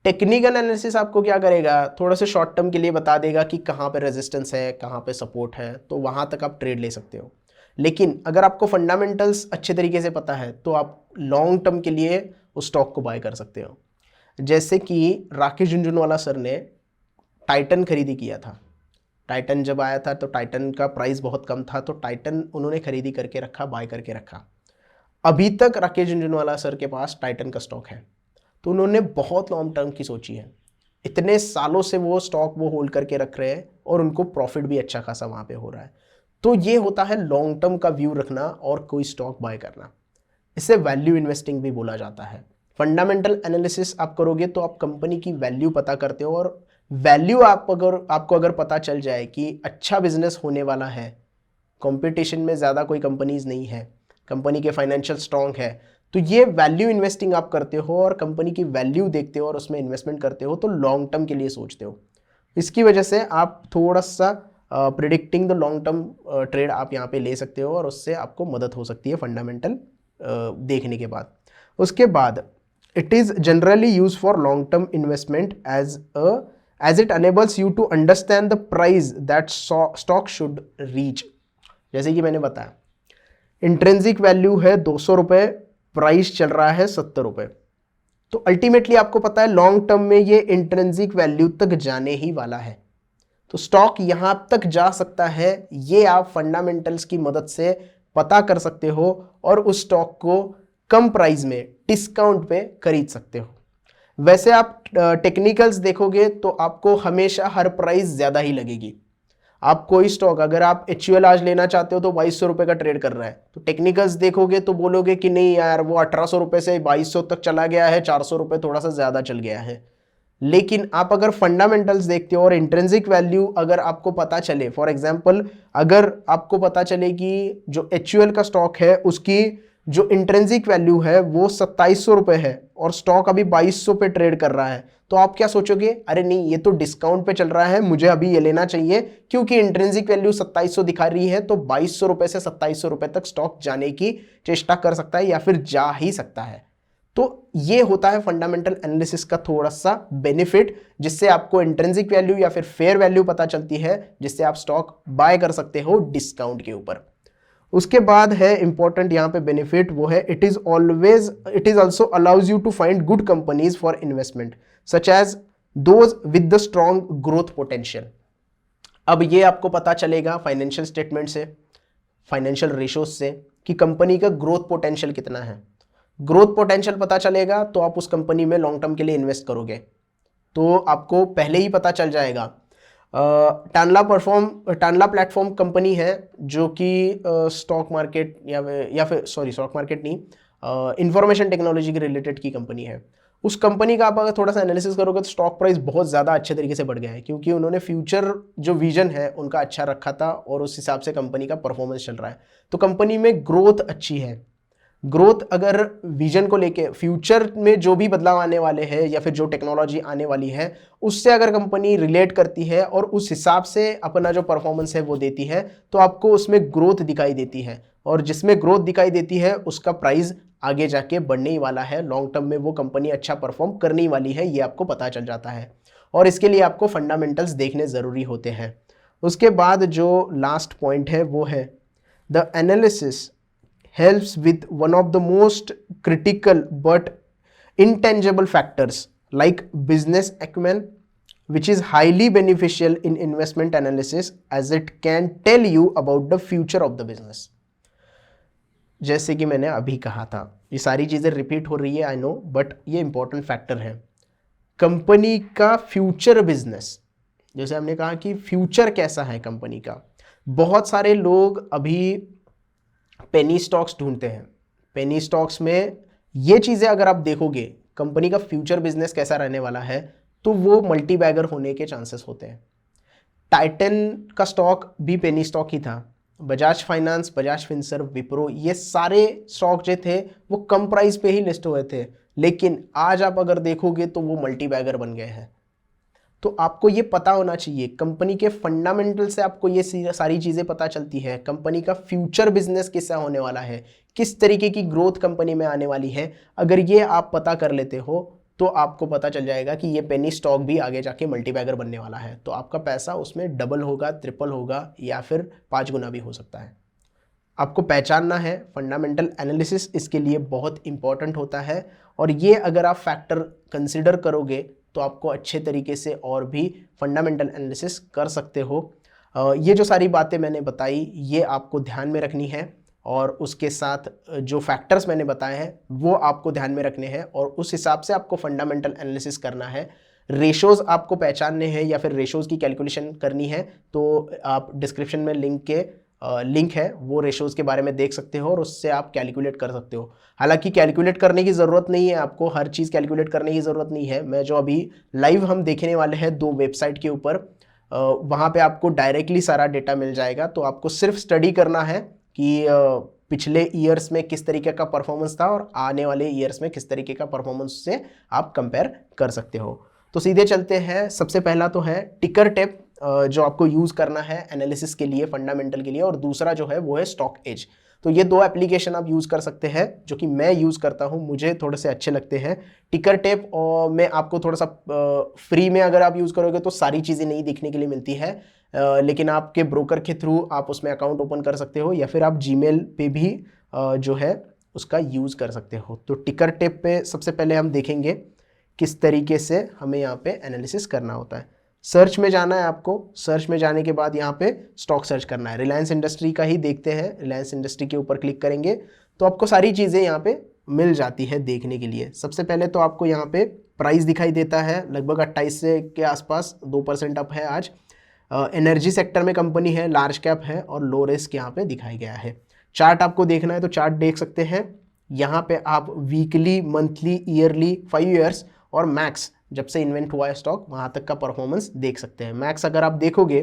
टेक्निकल एनालिसिस आपको क्या करेगा, थोड़ा सा शॉर्ट टर्म के लिए बता देगा कि कहाँ पे रेजिस्टेंस है, कहाँ पे सपोर्ट है, तो वहाँ तक आप ट्रेड ले सकते हो। लेकिन अगर आपको फंडामेंटल्स अच्छे तरीके से पता है तो आप लॉन्ग टर्म के लिए उस स्टॉक को बाय कर सकते हो। जैसे कि राकेश झुनझुनवाला सर ने टाइटन खरीदी किया था। टाइटन जब आया था तो टाइटन का प्राइस बहुत कम था, तो टाइटन उन्होंने खरीदी करके रखा, बाय करके रखा। अभी तक राकेश झुनझुनवाला सर के पास टाइटन का स्टॉक है। तो उन्होंने बहुत लॉन्ग टर्म की सोची है। इतने सालों से वो स्टॉक वो होल्ड करके रख रहे हैं और उनको प्रॉफिट भी अच्छा खासा वहाँ पे हो रहा है। तो ये होता है लॉन्ग टर्म का व्यू रखना और कोई स्टॉक बाय करना। इसे वैल्यू इन्वेस्टिंग भी बोला जाता है। फंडामेंटल एनालिसिस आप करोगे तो आप कंपनी की वैल्यू पता करते हो, और वैल्यू आपको अगर पता चल जाए कि अच्छा बिजनेस होने वाला है, कंपटीशन में ज़्यादा कोई कंपनीज नहीं है, कंपनी के फाइनेंशियल स्ट्रॉन्ग है, तो ये वैल्यू इन्वेस्टिंग आप करते हो और कंपनी की वैल्यू देखते हो और उसमें इन्वेस्टमेंट करते हो, तो लॉन्ग टर्म के लिए सोचते हो। इसकी वजह से आप थोड़ा सा predicting the long term trade आप यहाँ पे ले सकते हो और उससे आपको मदद हो सकती है फंडामेंटल देखने के बाद। उसके बाद it is generally use for long term investment as it enables you to understand the price that stock should reach. जैसे कि मैंने बताया इंट्रिंसिक वैल्यू है 200 रुपये, प्राइस चल रहा है 70 रुपये। तो अल्टीमेटली आपको पता है लॉन्ग टर्म में ये इंट्रिंसिक वैल्यू तक जाने ही वाला है। तो स्टॉक यहां तक जा सकता है, ये आप फंडामेंटल्स की मदद से पता कर सकते हो और उस स्टॉक को कम प्राइस में डिस्काउंट पे खरीद सकते हो। वैसे आप टेक्निकल्स देखोगे तो आपको हमेशा हर प्राइस ज़्यादा ही लगेगी। आप कोई स्टॉक अगर आप HUL आज लेना चाहते हो तो 2200 रुपये का ट्रेड कर रहा है, तो टेक्निकल्स देखोगे तो बोलोगे कि नहीं यार वो 1800 रुपये से 2200 तक चला गया है, 400 रुपये थोड़ा सा ज़्यादा चल गया है। लेकिन आप अगर फंडामेंटल्स देखते हो और इंट्रिंसिक वैल्यू अगर आपको पता चले, फॉर एग्जांपल अगर आपको पता चले कि जो HUL का स्टॉक है उसकी जो इंट्रिंसिक वैल्यू है वो 2700 रुपये है और स्टॉक अभी 2200 पे ट्रेड कर रहा है, तो आप क्या सोचोगे, अरे नहीं ये तो डिस्काउंट पे चल रहा है, मुझे अभी ये लेना चाहिए क्योंकि इंट्रिंसिक वैल्यू 2700 दिखा रही है, तो 2200 रुपये से 2700 रुपये तक स्टॉक जाने की चेष्टा कर सकता है या फिर जा ही सकता है। तो ये होता है फंडामेंटल एनालिसिस का थोड़ा सा बेनिफिट, जिससे आपको इंट्रिंसिक वैल्यू या फिर फेयर वैल्यू पता चलती है, जिससे आप स्टॉक बाय कर सकते हो डिस्काउंट के ऊपर। उसके बाद है इंपॉर्टेंट यहाँ पे बेनिफिट, वो है it is also allows you to find good companies for investment such as those with the strong growth potential. अब ये आपको पता चलेगा फाइनेंशियल स्टेटमेंट से, फाइनेंशियल रेशोज से कि कंपनी का ग्रोथ पोटेंशियल कितना है। ग्रोथ पोटेंशियल पता चलेगा तो आप उस कंपनी में लॉन्ग टर्म के लिए इन्वेस्ट करोगे, तो आपको पहले ही पता चल जाएगा। टानला प्लेटफॉर्म कंपनी है जो कि स्टॉक मार्केट या फिर स्टॉक मार्केट नहीं, इंफॉर्मेशन टेक्नोलॉजी के रिलेटेड की कंपनी है। उस कंपनी का आप अगर थोड़ा सा एनालिसिस करोगे तो स्टॉक प्राइस बहुत ज़्यादा अच्छे तरीके से बढ़ गया है, क्योंकि उन्होंने फ्यूचर जो विजन है उनका अच्छा रखा था और उस हिसाब से कंपनी का परफॉर्मेंस चल रहा है। तो कंपनी में ग्रोथ अच्छी है। ग्रोथ अगर विजन को लेके फ्यूचर में जो भी बदलाव आने वाले हैं या फिर जो टेक्नोलॉजी आने वाली है उससे अगर कंपनी रिलेट करती है और उस हिसाब से अपना जो परफॉर्मेंस है वो देती है, तो आपको उसमें ग्रोथ दिखाई देती है, और जिसमें ग्रोथ दिखाई देती है उसका प्राइस आगे जाके बढ़ने ही वाला है। लॉन्ग टर्म में वो कंपनी अच्छा परफॉर्म करने वाली है, ये आपको पता चल जाता है, और इसके लिए आपको फंडामेंटल्स देखने ज़रूरी होते हैं। उसके बाद जो लास्ट पॉइंट है वो है the analysis helps with one of the most critical but intangible factors like business acumen, which is highly beneficial in investment analysis as it can tell you about the future of the business। जैसे कि मैंने अभी कहा था, ये सारी चीज़ें repeat हो रही है आई नो, बट ये इंपॉर्टेंट फैक्टर है। कंपनी का फ्यूचर बिजनेस, जैसे हमने कहा कि फ्यूचर कैसा है कंपनी का, बहुत सारे लोग अभी पेनी स्टॉक्स ढूंढते हैं। पेनी स्टॉक्स में ये चीज़ें अगर आप देखोगे कंपनी का फ्यूचर बिजनेस कैसा रहने वाला है, तो वो मल्टी बैगर होने के चांसेस होते हैं। टाइटन का स्टॉक भी पेनी स्टॉक ही था, बजाज फाइनेंस, बजाज फिनसर्व, विप्रो, ये सारे स्टॉक जो थे वो कम प्राइस पे ही लिस्ट हुए थे, लेकिन आज आप अगर देखोगे तो वो मल्टी बैगर बन गए हैं। तो आपको ये पता होना चाहिए, कंपनी के फंडामेंटल से आपको ये सारी चीज़ें पता चलती है, कंपनी का फ्यूचर बिजनेस कैसा होने वाला है, किस तरीके की ग्रोथ कंपनी में आने वाली है। अगर ये आप पता कर लेते हो तो आपको पता चल जाएगा कि ये पेनी स्टॉक भी आगे जाके मल्टीबैगर बनने वाला है, तो आपका पैसा उसमें डबल होगा, ट्रिपल होगा या फिर 5 गुना भी हो सकता है। आपको पहचानना है, फंडामेंटल एनालिसिस इसके लिए बहुत इंपॉर्टेंट होता है, और ये अगर आप फैक्टर कंसिडर करोगे तो आपको अच्छे तरीके से और भी फंडामेंटल एनालिसिस कर सकते हो। ये जो सारी बातें मैंने बताई ये आपको ध्यान में रखनी है, और उसके साथ जो फैक्टर्स मैंने बताए हैं वो आपको ध्यान में रखने हैं, और उस हिसाब से आपको फंडामेंटल एनालिसिस करना है। रेशोज़ आपको पहचानने हैं या फिर रेशोज़ की कैलकुलेशन करनी है, तो आप डिस्क्रिप्शन में लिंक है, वो रेशोज़ के बारे में देख सकते हो और उससे आप कैलकुलेट कर सकते हो। हालांकि कैलकुलेट करने की ज़रूरत नहीं है, आपको हर चीज़ कैलकुलेट करने की ज़रूरत नहीं है। मैं जो अभी लाइव हम देखने वाले हैं 2 वेबसाइट के ऊपर, वहाँ पे आपको डायरेक्टली सारा डेटा मिल जाएगा, तो आपको सिर्फ स्टडी करना है कि पिछले ईयर्स में किस तरीके का परफॉर्मेंस था और आने वाले ईयर्स में किस तरीके का परफॉर्मेंस से आप कंपेयर कर सकते हो। तो सीधे चलते हैं, सबसे पहला तो है टिकर टेप जो आपको यूज़ करना है एनालिसिस के लिए, फंडामेंटल के लिए, और दूसरा जो है वो है स्टॉक एज। तो ये 2 एप्लीकेशन आप यूज़ कर सकते हैं जो कि मैं यूज़ करता हूँ, मुझे थोड़े से अच्छे लगते हैं। टिकर टेप और में आपको थोड़ा सा फ्री में अगर आप यूज़ करोगे तो सारी चीज़ें नहीं दिखने के लिए मिलती है, लेकिन आपके ब्रोकर के थ्रू आप उसमें अकाउंट ओपन कर सकते हो, या फिर आप जीमेल पे भी जो है उसका यूज़ कर सकते हो। तो टिकर टेप पे सबसे पहले हम देखेंगे किस तरीके से हमें यहाँ पे एनालिसिस करना होता है। सर्च में जाना है आपको, सर्च में जाने के बाद यहाँ पे स्टॉक सर्च करना है। रिलायंस इंडस्ट्री का ही देखते हैं, रिलायंस इंडस्ट्री के ऊपर क्लिक करेंगे तो आपको सारी चीज़ें यहाँ पे मिल जाती है देखने के लिए। सबसे पहले तो आपको यहाँ पे प्राइस दिखाई देता है, लगभग 28 से के आसपास 2% अप है आज। एनर्जी सेक्टर में कंपनी है, लार्ज कैप है और लो रिस्क यहाँ पे दिखाया गया है। चार्ट आपको देखना है तो चार्ट देख सकते हैं। यहाँ पे आप वीकली, मंथली, ईयरली, 5 ईयर्स और मैक्स जब से इन्वेंट हुआ है स्टॉक वहाँ तक का परफॉर्मेंस देख सकते हैं। मैक्स अगर आप देखोगे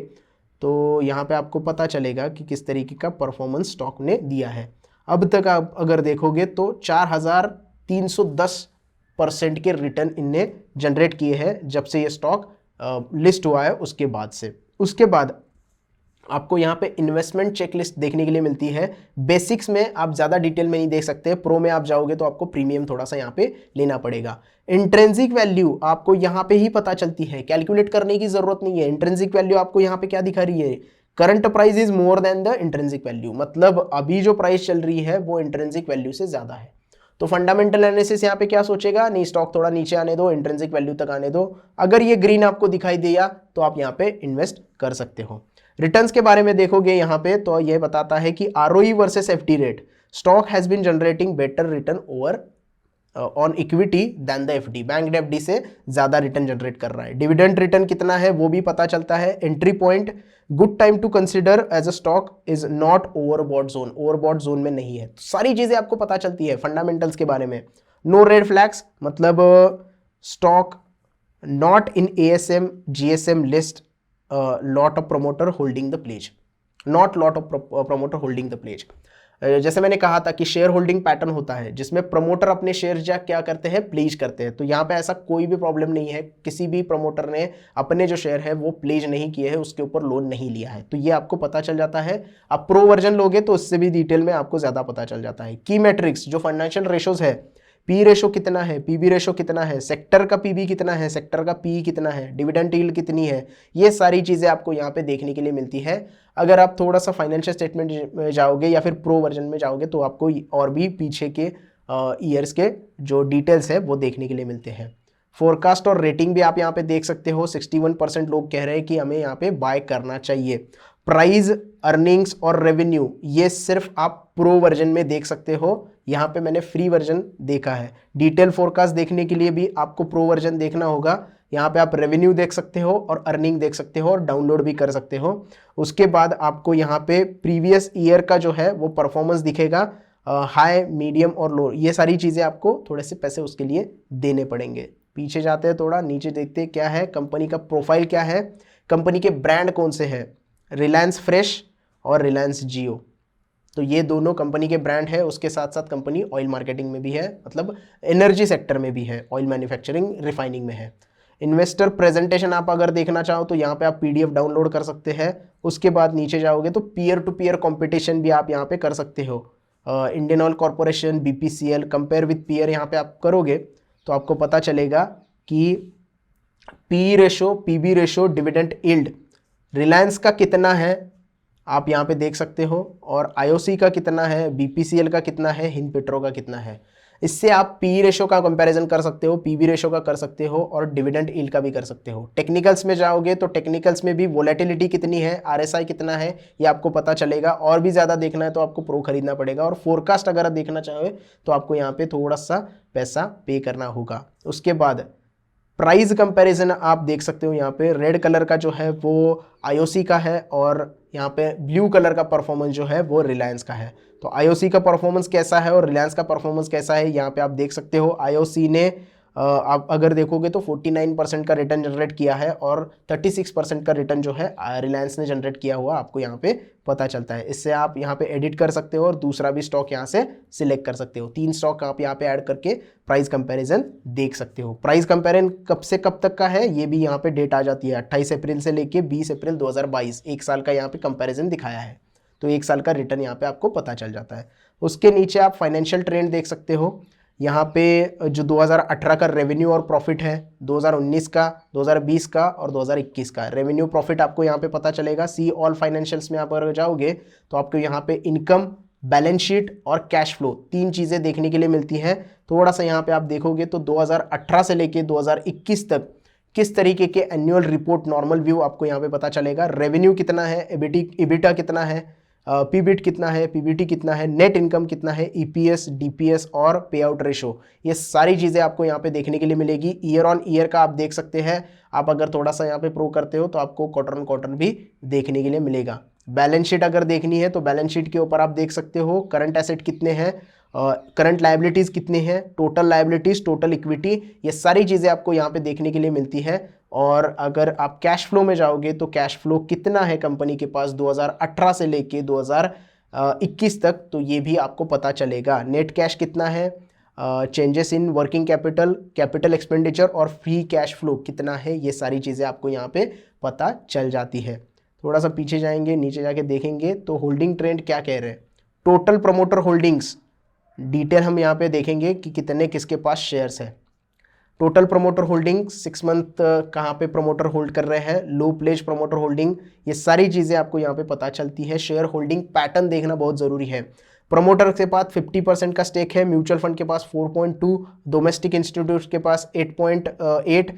तो यहाँ पे आपको पता चलेगा कि किस तरीके का परफॉर्मेंस स्टॉक ने दिया है। अब तक आप अगर देखोगे तो 4310% के रिटर्न इनने जनरेट किए हैं जब से ये स्टॉक लिस्ट हुआ है उसके बाद से। उसके बाद आपको यहाँ पे इन्वेस्टमेंट चेकलिस्ट देखने के लिए मिलती है। बेसिक्स में आप ज़्यादा डिटेल में नहीं देख सकते, प्रो में आप जाओगे तो आपको प्रीमियम थोड़ा सा यहाँ पे लेना पड़ेगा। इंट्रिंसिक वैल्यू आपको यहाँ पे ही पता चलती है, कैलकुलेट करने की जरूरत नहीं है। इंट्रिंसिक वैल्यू आपको यहाँ पे क्या दिखा रही है, current price is more than the intrinsic value, मतलब अभी जो प्राइस चल रही है वो इंट्रिंसिक वैल्यू से ज़्यादा है। तो फंडामेंटल एनालिसिस यहाँ पे क्या सोचेगा, नहीं स्टॉक थोड़ा नीचे आने दो, इंट्रिंसिक वैल्यू तक आने दो। अगर ये ग्रीन आपको दिखाई दिया तो आप यहाँ पे इन्वेस्ट कर सकते हो। रिटर्न्स के बारे में देखोगे यहाँ पे तो ये बताता है कि ROE versus FD rate, stock has been generating better return over on equity than the FD, bank FD से ज्यादा रिटर्न जनरेट कर रहा है। डिविडेंड रिटर्न कितना है वो भी पता चलता है। Entry point, good time to consider as a stock is not overbought zone, overbought zone में नहीं है। तो सारी चीजें आपको पता चलती है फंडामेंटल्स के बारे में। नो रेड फ्लैग्स, मतलब stock not in ASM GSM list, lot of promoter holding the pledge, not lot of promoter holding the pledge. जैसे मैंने कहा था कि शेयर होल्डिंग पैटर्न होता है जिसमें प्रमोटर अपने शेयर जा क्या करते हैं, प्लेज करते हैं। तो यहाँ पे ऐसा कोई भी प्रॉब्लम नहीं है, किसी भी प्रमोटर ने अपने जो शेयर है वो प्लेज नहीं किए हैं, उसके ऊपर लोन नहीं लिया है। तो ये आपको पता चल जाता है। आप प्रो वर्जन लोगे तो उससे भी डिटेल में आपको ज्यादा पता चल जाता है। की मैट्रिक्स जो फाइनेंशियल रेशोज है, पी रेशो कितना है, पीबी रेशो कितना है, सेक्टर का पीबी कितना है, सेक्टर का पी कितना है, डिविडेंड यील्ड कितनी है, ये सारी चीज़ें आपको यहाँ पे देखने के लिए मिलती है। अगर आप थोड़ा सा फाइनेंशियल स्टेटमेंट में जाओगे या फिर प्रो वर्जन में जाओगे तो आपको और भी पीछे के ईयर्स के जो डिटेल्स है वो देखने के लिए मिलते हैं। फोरकास्ट और रेटिंग भी आप यहाँ पे देख सकते हो। 61% लोग कह रहे हैं कि हमें यहाँ पे बाय करना चाहिए। प्राइस, अर्निंग्स और रेवेन्यू ये सिर्फ आप प्रो वर्जन में देख सकते हो, यहाँ पे मैंने फ्री वर्जन देखा है। डिटेल फोरकास्ट देखने के लिए भी आपको प्रो वर्जन देखना होगा। यहाँ पे आप रेवेन्यू देख सकते हो और अर्निंग देख सकते हो और डाउनलोड भी कर सकते हो। उसके बाद आपको यहाँ पे प्रीवियस ईयर का जो है वो परफॉर्मेंस दिखेगा, हाई, मीडियम और लो। ये सारी चीज़ें आपको थोड़े से पैसे उसके लिए देने पड़ेंगे। पीछे जाते हैं, थोड़ा नीचे देखते हैं क्या है, कंपनी का प्रोफाइल क्या है, कंपनी के ब्रांड कौन से हैं, रिलायंस फ्रेश और रिलायंस जियो। तो ये दोनों कंपनी के ब्रांड है। उसके साथ साथ कंपनी ऑयल मार्केटिंग में भी है, मतलब एनर्जी सेक्टर में भी है, ऑयल मैन्युफैक्चरिंग, रिफाइनिंग में है। इन्वेस्टर प्रेजेंटेशन आप अगर देखना चाहो तो यहाँ पे आप पीडीएफ डाउनलोड कर सकते हैं। उसके बाद नीचे जाओगे तो पीयर टू पीयर कंपटीशन भी आप यहाँ पे कर सकते हो। Indian Oil Corporation, BPCL, compare with peer यहाँ पे आप करोगे तो आपको पता चलेगा कि P ratio, PB ratio, dividend yield Reliance का कितना है आप यहाँ पे देख सकते हो, और आईओसी का कितना है, बीपीसीएल का कितना है, हिंदपेट्रो का कितना है। इससे आप पी रेशो का कंपैरिजन कर सकते हो, पीबी रेशो का कर सकते हो और डिविडेंड यील्ड का भी कर सकते हो। टेक्निकल्स में जाओगे तो टेक्निकल्स में भी वोलेटिलिटी कितनी है, आरएसआई कितना है, ये आपको पता चलेगा। और भी ज़्यादा देखना है तो आपको प्रो खरीदना पड़ेगा। और फोरकास्ट अगर देखना चाहे तो आपको यहाँ पे थोड़ा सा पैसा पे करना होगा। उसके बाद प्राइस कंपैरिजन आप देख सकते हो। यहाँ पे रेड कलर का जो है वो आईओसी का है और यहाँ पे ब्लू कलर का परफॉर्मेंस जो है वो रिलायंस का है। तो आईओसी का परफॉर्मेंस कैसा है और रिलायंस का परफॉर्मेंस कैसा है यहाँ पे आप देख सकते हो। आईओसी ने आप अगर देखोगे तो 49% का रिटर्न जनरेट किया है और 36% का रिटर्न जो है रिलायंस ने जनरेट किया हुआ आपको यहाँ पे पता चलता है। इससे आप यहाँ पे एडिट कर सकते हो और दूसरा भी स्टॉक यहाँ से सिलेक्ट कर सकते हो। 3 स्टॉक आप यहाँ पे ऐड करके प्राइस कंपैरिजन देख सकते हो। प्राइस कंपैरिजन कब से कब तक का है ये भी यहाँ पे डेट आ जाती है, 28 अप्रैल से लेके 20 अप्रैल 2022, 1 साल का यहाँ पे कंपैरिजन दिखाया है। तो 1 साल का रिटर्न यहाँ पे आपको पता चल जाता है। उसके नीचे आप फाइनेंशियल ट्रेंड देख सकते हो। यहाँ पे जो 2018 का रेवेन्यू और प्रॉफिट है, 2019 का, 2020 का और 2021 का रेवेन्यू प्रॉफिट आपको यहाँ पे पता चलेगा। सी ऑल फाइनेंशियल्स में आप अगर जाओगे तो आपको यहाँ पे इनकम, बैलेंस शीट और कैश फ्लो, तीन चीज़ें देखने के लिए मिलती हैं। थोड़ा सा यहाँ पे आप देखोगे तो 2018 से लेके 2021 तक किस तरीके के एनुअल रिपोर्ट नॉर्मल व्यू आपको यहाँ पे पता चलेगा। रेवेन्यू कितना है, एबिटा कितना है, पीबीट कितना है, पीबीटी कितना है, नेट इनकम कितना है, ईपीएस, डीपीएस और पे आउट रेशो, ये सारी चीज़ें आपको यहाँ पे देखने के लिए मिलेगी। ईयर ऑन ईयर का आप देख सकते हैं। आप अगर थोड़ा सा यहाँ पे प्रो करते हो तो आपको क्वार्टर ऑन क्वार्टर भी देखने के लिए मिलेगा। बैलेंस शीट अगर देखनी है तो बैलेंस शीट के ऊपर आप देख सकते हो करंट एसेट कितने हैं, करंट लायबिलिटीज़ कितनी हैं, टोटल लायबिलिटीज़, टोटल इक्विटी, ये सारी चीज़ें आपको यहाँ पे देखने के लिए मिलती है। और अगर आप कैश फ्लो में जाओगे तो कैश फ्लो कितना है कंपनी के पास 2018 से लेके 2021 तक, तो ये भी आपको पता चलेगा। नेट कैश कितना है, changes in working capital, capital expenditure और फ्री कैश फ्लो कितना है, ये सारी चीज़ें आपको यहाँ पे पता चल जाती है। थोड़ा सा पीछे जाएंगे, नीचे जाके देखेंगे तो होल्डिंग ट्रेंड क्या कह रहे हैं। टोटल प्रमोटर होल्डिंग्स डिटेल हम यहाँ पे देखेंगे कि कितने किसके पास शेयर्स है। टोटल प्रमोटर होल्डिंग 6 मंथ कहाँ पे प्रमोटर होल्ड कर रहे हैं, लो प्लेज प्रमोटर होल्डिंग, ये सारी चीज़ें आपको यहाँ पे पता चलती है। शेयर होल्डिंग पैटर्न देखना बहुत ज़रूरी है। प्रमोटर के पास 50% का स्टेक है, म्यूचुअल फंड के पास 4.2, डोमेस्टिक इंस्टीट्यूट के पास 8.8,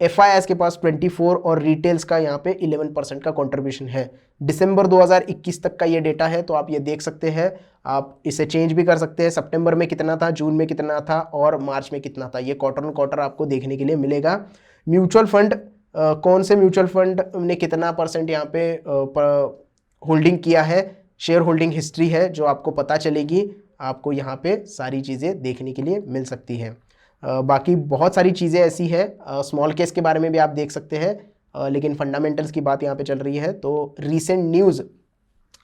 एफआईआईएस के पास 24 और रिटेल्स का यहाँ पे 11% का कंट्रीब्यूशन है। दिसंबर 2021 तक का ये डेटा है, तो आप ये देख सकते हैं। आप इसे चेंज भी कर सकते हैं, सितंबर में कितना था, जून में कितना था और मार्च में कितना था, ये क्वार्टर ऑन क्वार्टर आपको देखने के लिए मिलेगा। म्यूचुअल फंड कौन से म्यूचुअल फंड ने कितना परसेंट यहाँ पे होल्डिंग किया है, शेयर होल्डिंग हिस्ट्री है जो आपको पता चलेगी। आपको यहाँ पे सारी चीज़ें देखने के लिए मिल सकती है। बाकी बहुत सारी चीज़ें ऐसी है, स्मॉल केस के बारे में भी आप देख सकते हैं, लेकिन फंडामेंटल्स की बात यहाँ पे चल रही है। तो रीसेंट न्यूज़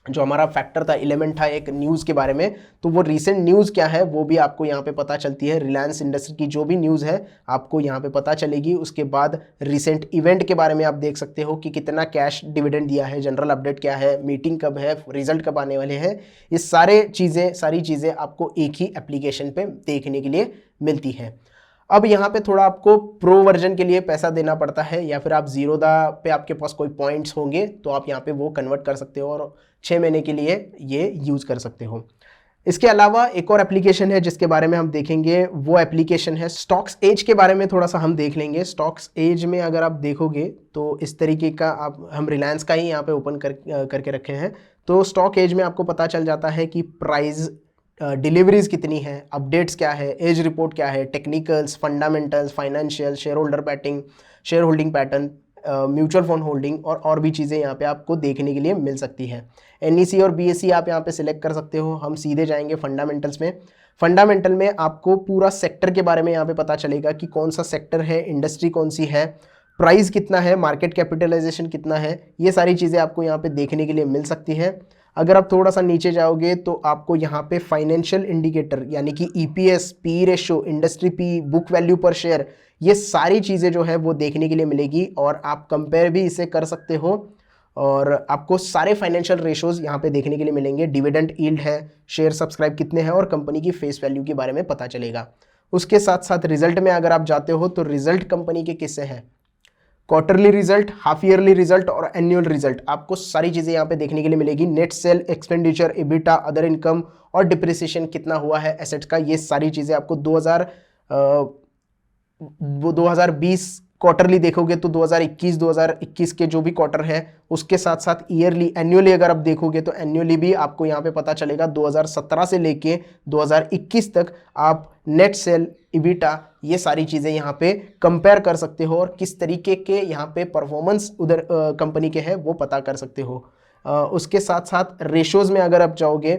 जो हमारा फैक्टर था, एलिमेंट था एक न्यूज़ के बारे में, तो वो रीसेंट न्यूज़ क्या है वो भी आपको यहाँ पे पता चलती है। रिलायंस इंडस्ट्री की जो भी न्यूज़ है आपको यहाँ पे पता चलेगी। उसके बाद रीसेंट इवेंट के बारे में आप देख सकते हो कि कितना कैश डिविडेंड दिया है, जनरल अपडेट क्या है, मीटिंग कब है, रिजल्ट कब आने वाले हैं, ये सारी चीज़ें आपको एक ही एप्लीकेशन पे देखने के लिए मिलती है। अब यहाँ पे थोड़ा आपको प्रो वर्जन के लिए पैसा देना पड़ता है, या फिर आप जीरोदा पे आपके पास कोई पॉइंट्स होंगे तो आप यहाँ पे वो कन्वर्ट कर सकते हो और 6 महीने के लिए ये यूज़ कर सकते हो। इसके अलावा एक और एप्लीकेशन है जिसके बारे में हम देखेंगे, वो एप्लीकेशन है स्टॉक्स एज के बारे में थोड़ा सा हम देख लेंगे। स्टॉक्स एज में अगर आप देखोगे तो इस तरीके का हम रिलायंस का ही यहाँ पे ओपन करके रखे हैं। तो स्टॉक एज में आपको पता चल जाता है कि प्राइस, डिलीवरीज कितनी है, अपडेट्स क्या है, एज रिपोर्ट क्या है, technicals, fundamentals, financial, shareholder patting, shareholding pattern, mutual fund holding और भी चीज़ें यहाँ पे आपको देखने के लिए मिल सकती है। एनईसी और बीएसई आप यहाँ पे सिलेक्ट कर सकते हो। हम सीधे जाएंगे फंडामेंटल्स में। फंडामेंटल में आपको पूरा सेक्टर के बारे में यहाँ पे पता चलेगा कि कौन सा सेक्टर है, इंडस्ट्री कौन सी है, प्राइस कितना है, मार्केट कैपिटलाइजेशन कितना है, ये सारी चीज़ें आपको यहाँ पे देखने के लिए मिल सकती है। अगर आप थोड़ा सा नीचे जाओगे तो आपको यहाँ पे फाइनेंशियल इंडिकेटर यानी कि EPS, P ratio, industry P, book value पर शेयर, ये सारी चीज़ें जो है वो देखने के लिए मिलेगी और आप कंपेयर भी इसे कर सकते हो। और आपको सारे फाइनेंशियल रेशोज़ यहाँ पे देखने के लिए मिलेंगे। डिविडेंड यील्ड है, शेयर सब्सक्राइब कितने हैं और कंपनी की फेस वैल्यू के बारे में पता चलेगा। उसके साथ साथ रिजल्ट में अगर आप जाते हो तो रिजल्ट कंपनी के किससे हैं, quarterly result, half yearly result और एनुअल रिजल्ट, आपको सारी चीज़ें यहाँ पे देखने के लिए मिलेगी। Net cell, expenditure, EBITDA, other income और डिप्रिसिएशन कितना हुआ है एसेट्स का, ये सारी चीज़ें आपको 2020 क्वार्टरली देखोगे तो 2021 के जो भी क्वार्टर है उसके साथ साथ ईयरली, एनुअली अगर आप देखोगे तो एनुअली भी आपको यहाँ पे पता चलेगा। 2017 से लेके 2021 तक आप नेट सेल, इबिटा, ये सारी चीज़ें यहाँ पे कंपेयर कर सकते हो और किस तरीके के यहाँ पे परफॉर्मेंस उधर कंपनी के है वो पता कर सकते हो। उसके साथ साथ रेशोज़ में अगर आप जाओगे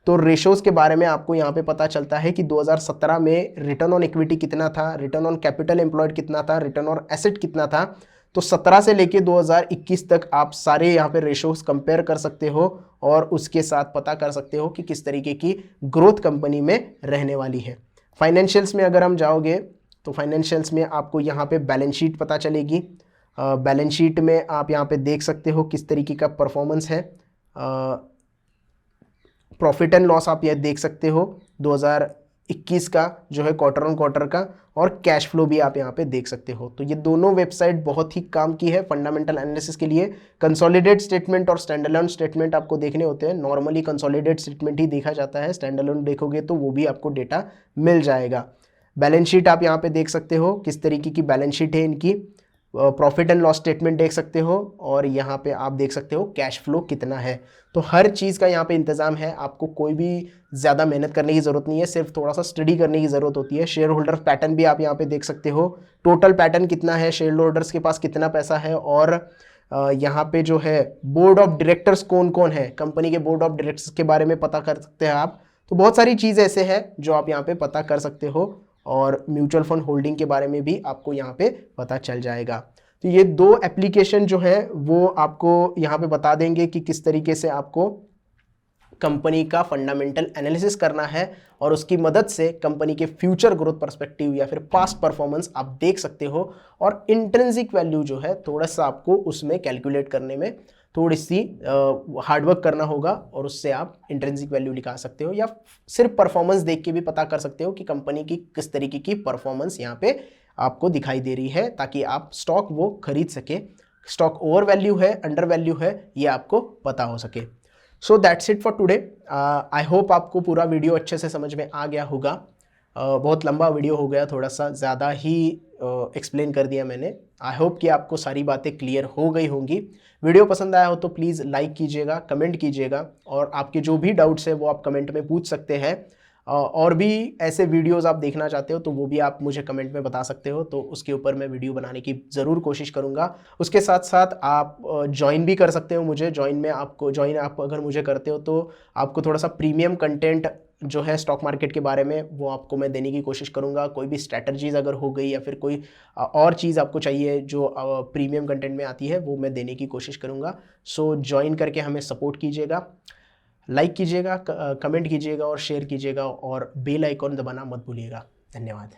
तो रेशोज़ के बारे में आपको यहाँ पे पता चलता है कि 2017 में रिटर्न ऑन इक्विटी कितना था, रिटर्न ऑन कैपिटल एम्प्लॉयड कितना था, रिटर्न ऑन एसेट कितना था। तो 17 से लेके 2021 तक आप सारे यहाँ पे रेशोज़ कंपेयर कर सकते हो और उसके साथ पता कर सकते हो कि किस तरीके की ग्रोथ कंपनी में रहने वाली है। फाइनेंशियल्स में अगर हम जाओगे तो फाइनेंशियल्स में आपको यहाँ पे बैलेंस शीट पता चलेगी। बैलेंस शीट में आप यहाँ पे देख सकते हो किस तरीके का परफॉर्मेंस है। प्रॉफिट एंड लॉस आप ये देख सकते हो 2021 2021 का जो है क्वार्टर ऑन क्वार्टर का, और कैश फ्लो भी आप यहाँ पे देख सकते हो। तो ये दोनों वेबसाइट बहुत ही काम की है फंडामेंटल एनालिसिस के लिए। कंसोलिडेट स्टेटमेंट और स्टैंडअलोन स्टेटमेंट आपको देखने होते हैं। नॉर्मली कंसोलिडेट स्टेटमेंट ही देखा जाता है, स्टैंडअलोन देखोगे तो वो भी आपको डेटा मिल जाएगा। बैलेंस शीट आप यहाँ पे देख सकते हो किस तरीके की बैलेंस शीट है इनकी। प्रॉफिट एंड लॉस स्टेटमेंट देख सकते हो, और यहाँ पे आप देख सकते हो कैश फ्लो कितना है। तो हर चीज़ का यहाँ पे इंतजाम है, आपको कोई भी ज़्यादा मेहनत करने की ज़रूरत नहीं है, सिर्फ थोड़ा सा स्टडी करने की ज़रूरत होती है। शेयर होल्डर पैटर्न भी आप यहाँ पे देख सकते हो, टोटल पैटर्न कितना है, शेयर होल्डर्स के पास कितना पैसा है, और यहाँ पे जो है बोर्ड ऑफ डायरेक्टर्स कौन कौन है, कंपनी के बोर्ड ऑफ डायरेक्टर्स के बारे में पता कर सकते हैं आप। तो बहुत सारी चीज़ ऐसे हैं जो आप यहाँ पे पता कर सकते हो, और म्यूचुअल फंड होल्डिंग के बारे में भी आपको यहाँ पे पता चल जाएगा। तो ये दो एप्लीकेशन जो है वो आपको यहाँ पे बता देंगे कि किस तरीके से आपको कंपनी का फंडामेंटल एनालिसिस करना है, और उसकी मदद से कंपनी के फ्यूचर ग्रोथ पर्सपेक्टिव या फिर पास्ट परफॉर्मेंस आप देख सकते हो। और इंट्रिंसिक वैल्यू जो है थोड़ा सा आपको उसमें कैलकुलेट करने में थोड़ी सी हार्डवर्क करना होगा, और उससे आप इंट्रिंसिक वैल्यू निकाल सकते हो, या सिर्फ परफॉर्मेंस देख के भी पता कर सकते हो कि कंपनी की किस तरीके की परफॉर्मेंस यहाँ पे आपको दिखाई दे रही है, ताकि आप स्टॉक वो खरीद सके। स्टॉक ओवर वैल्यू है, अंडर वैल्यू है, ये आपको पता हो सके। So that's it for today. I hope आपको पूरा वीडियो अच्छे से समझ में आ गया होगा। बहुत लंबा वीडियो हो गया, थोड़ा सा ज़्यादा ही एक्सप्लेन कर दिया मैंने। आई होप कि आपको सारी बातें क्लियर हो गई होंगी। वीडियो पसंद आया हो तो प्लीज़ लाइक कीजिएगा, कमेंट कीजिएगा, और आपके जो भी डाउट्स है वो आप कमेंट में पूछ सकते हैं। और भी ऐसे वीडियोस आप देखना चाहते हो तो वो भी आप मुझे कमेंट में बता सकते हो, तो उसके ऊपर मैं वीडियो बनाने की ज़रूर कोशिश करूँगा। उसके साथ साथ आप ज्वाइन भी कर सकते हो मुझे। ज्वाइन आप अगर मुझे करते हो तो आपको थोड़ा सा प्रीमियम कंटेंट जो है स्टॉक मार्केट के बारे में वो आपको मैं देने की कोशिश करूँगा। कोई भी स्ट्रैटेजीज अगर हो गई या फिर कोई और चीज़ आपको चाहिए जो प्रीमियम कंटेंट में आती है वो मैं देने की कोशिश करूँगा। सो ज्वाइन करके हमें सपोर्ट कीजिएगा, लाइक कीजिएगा, कमेंट कीजिएगा और शेयर कीजिएगा, और बेल आइकॉन दबाना मत भूलिएगा। धन्यवाद।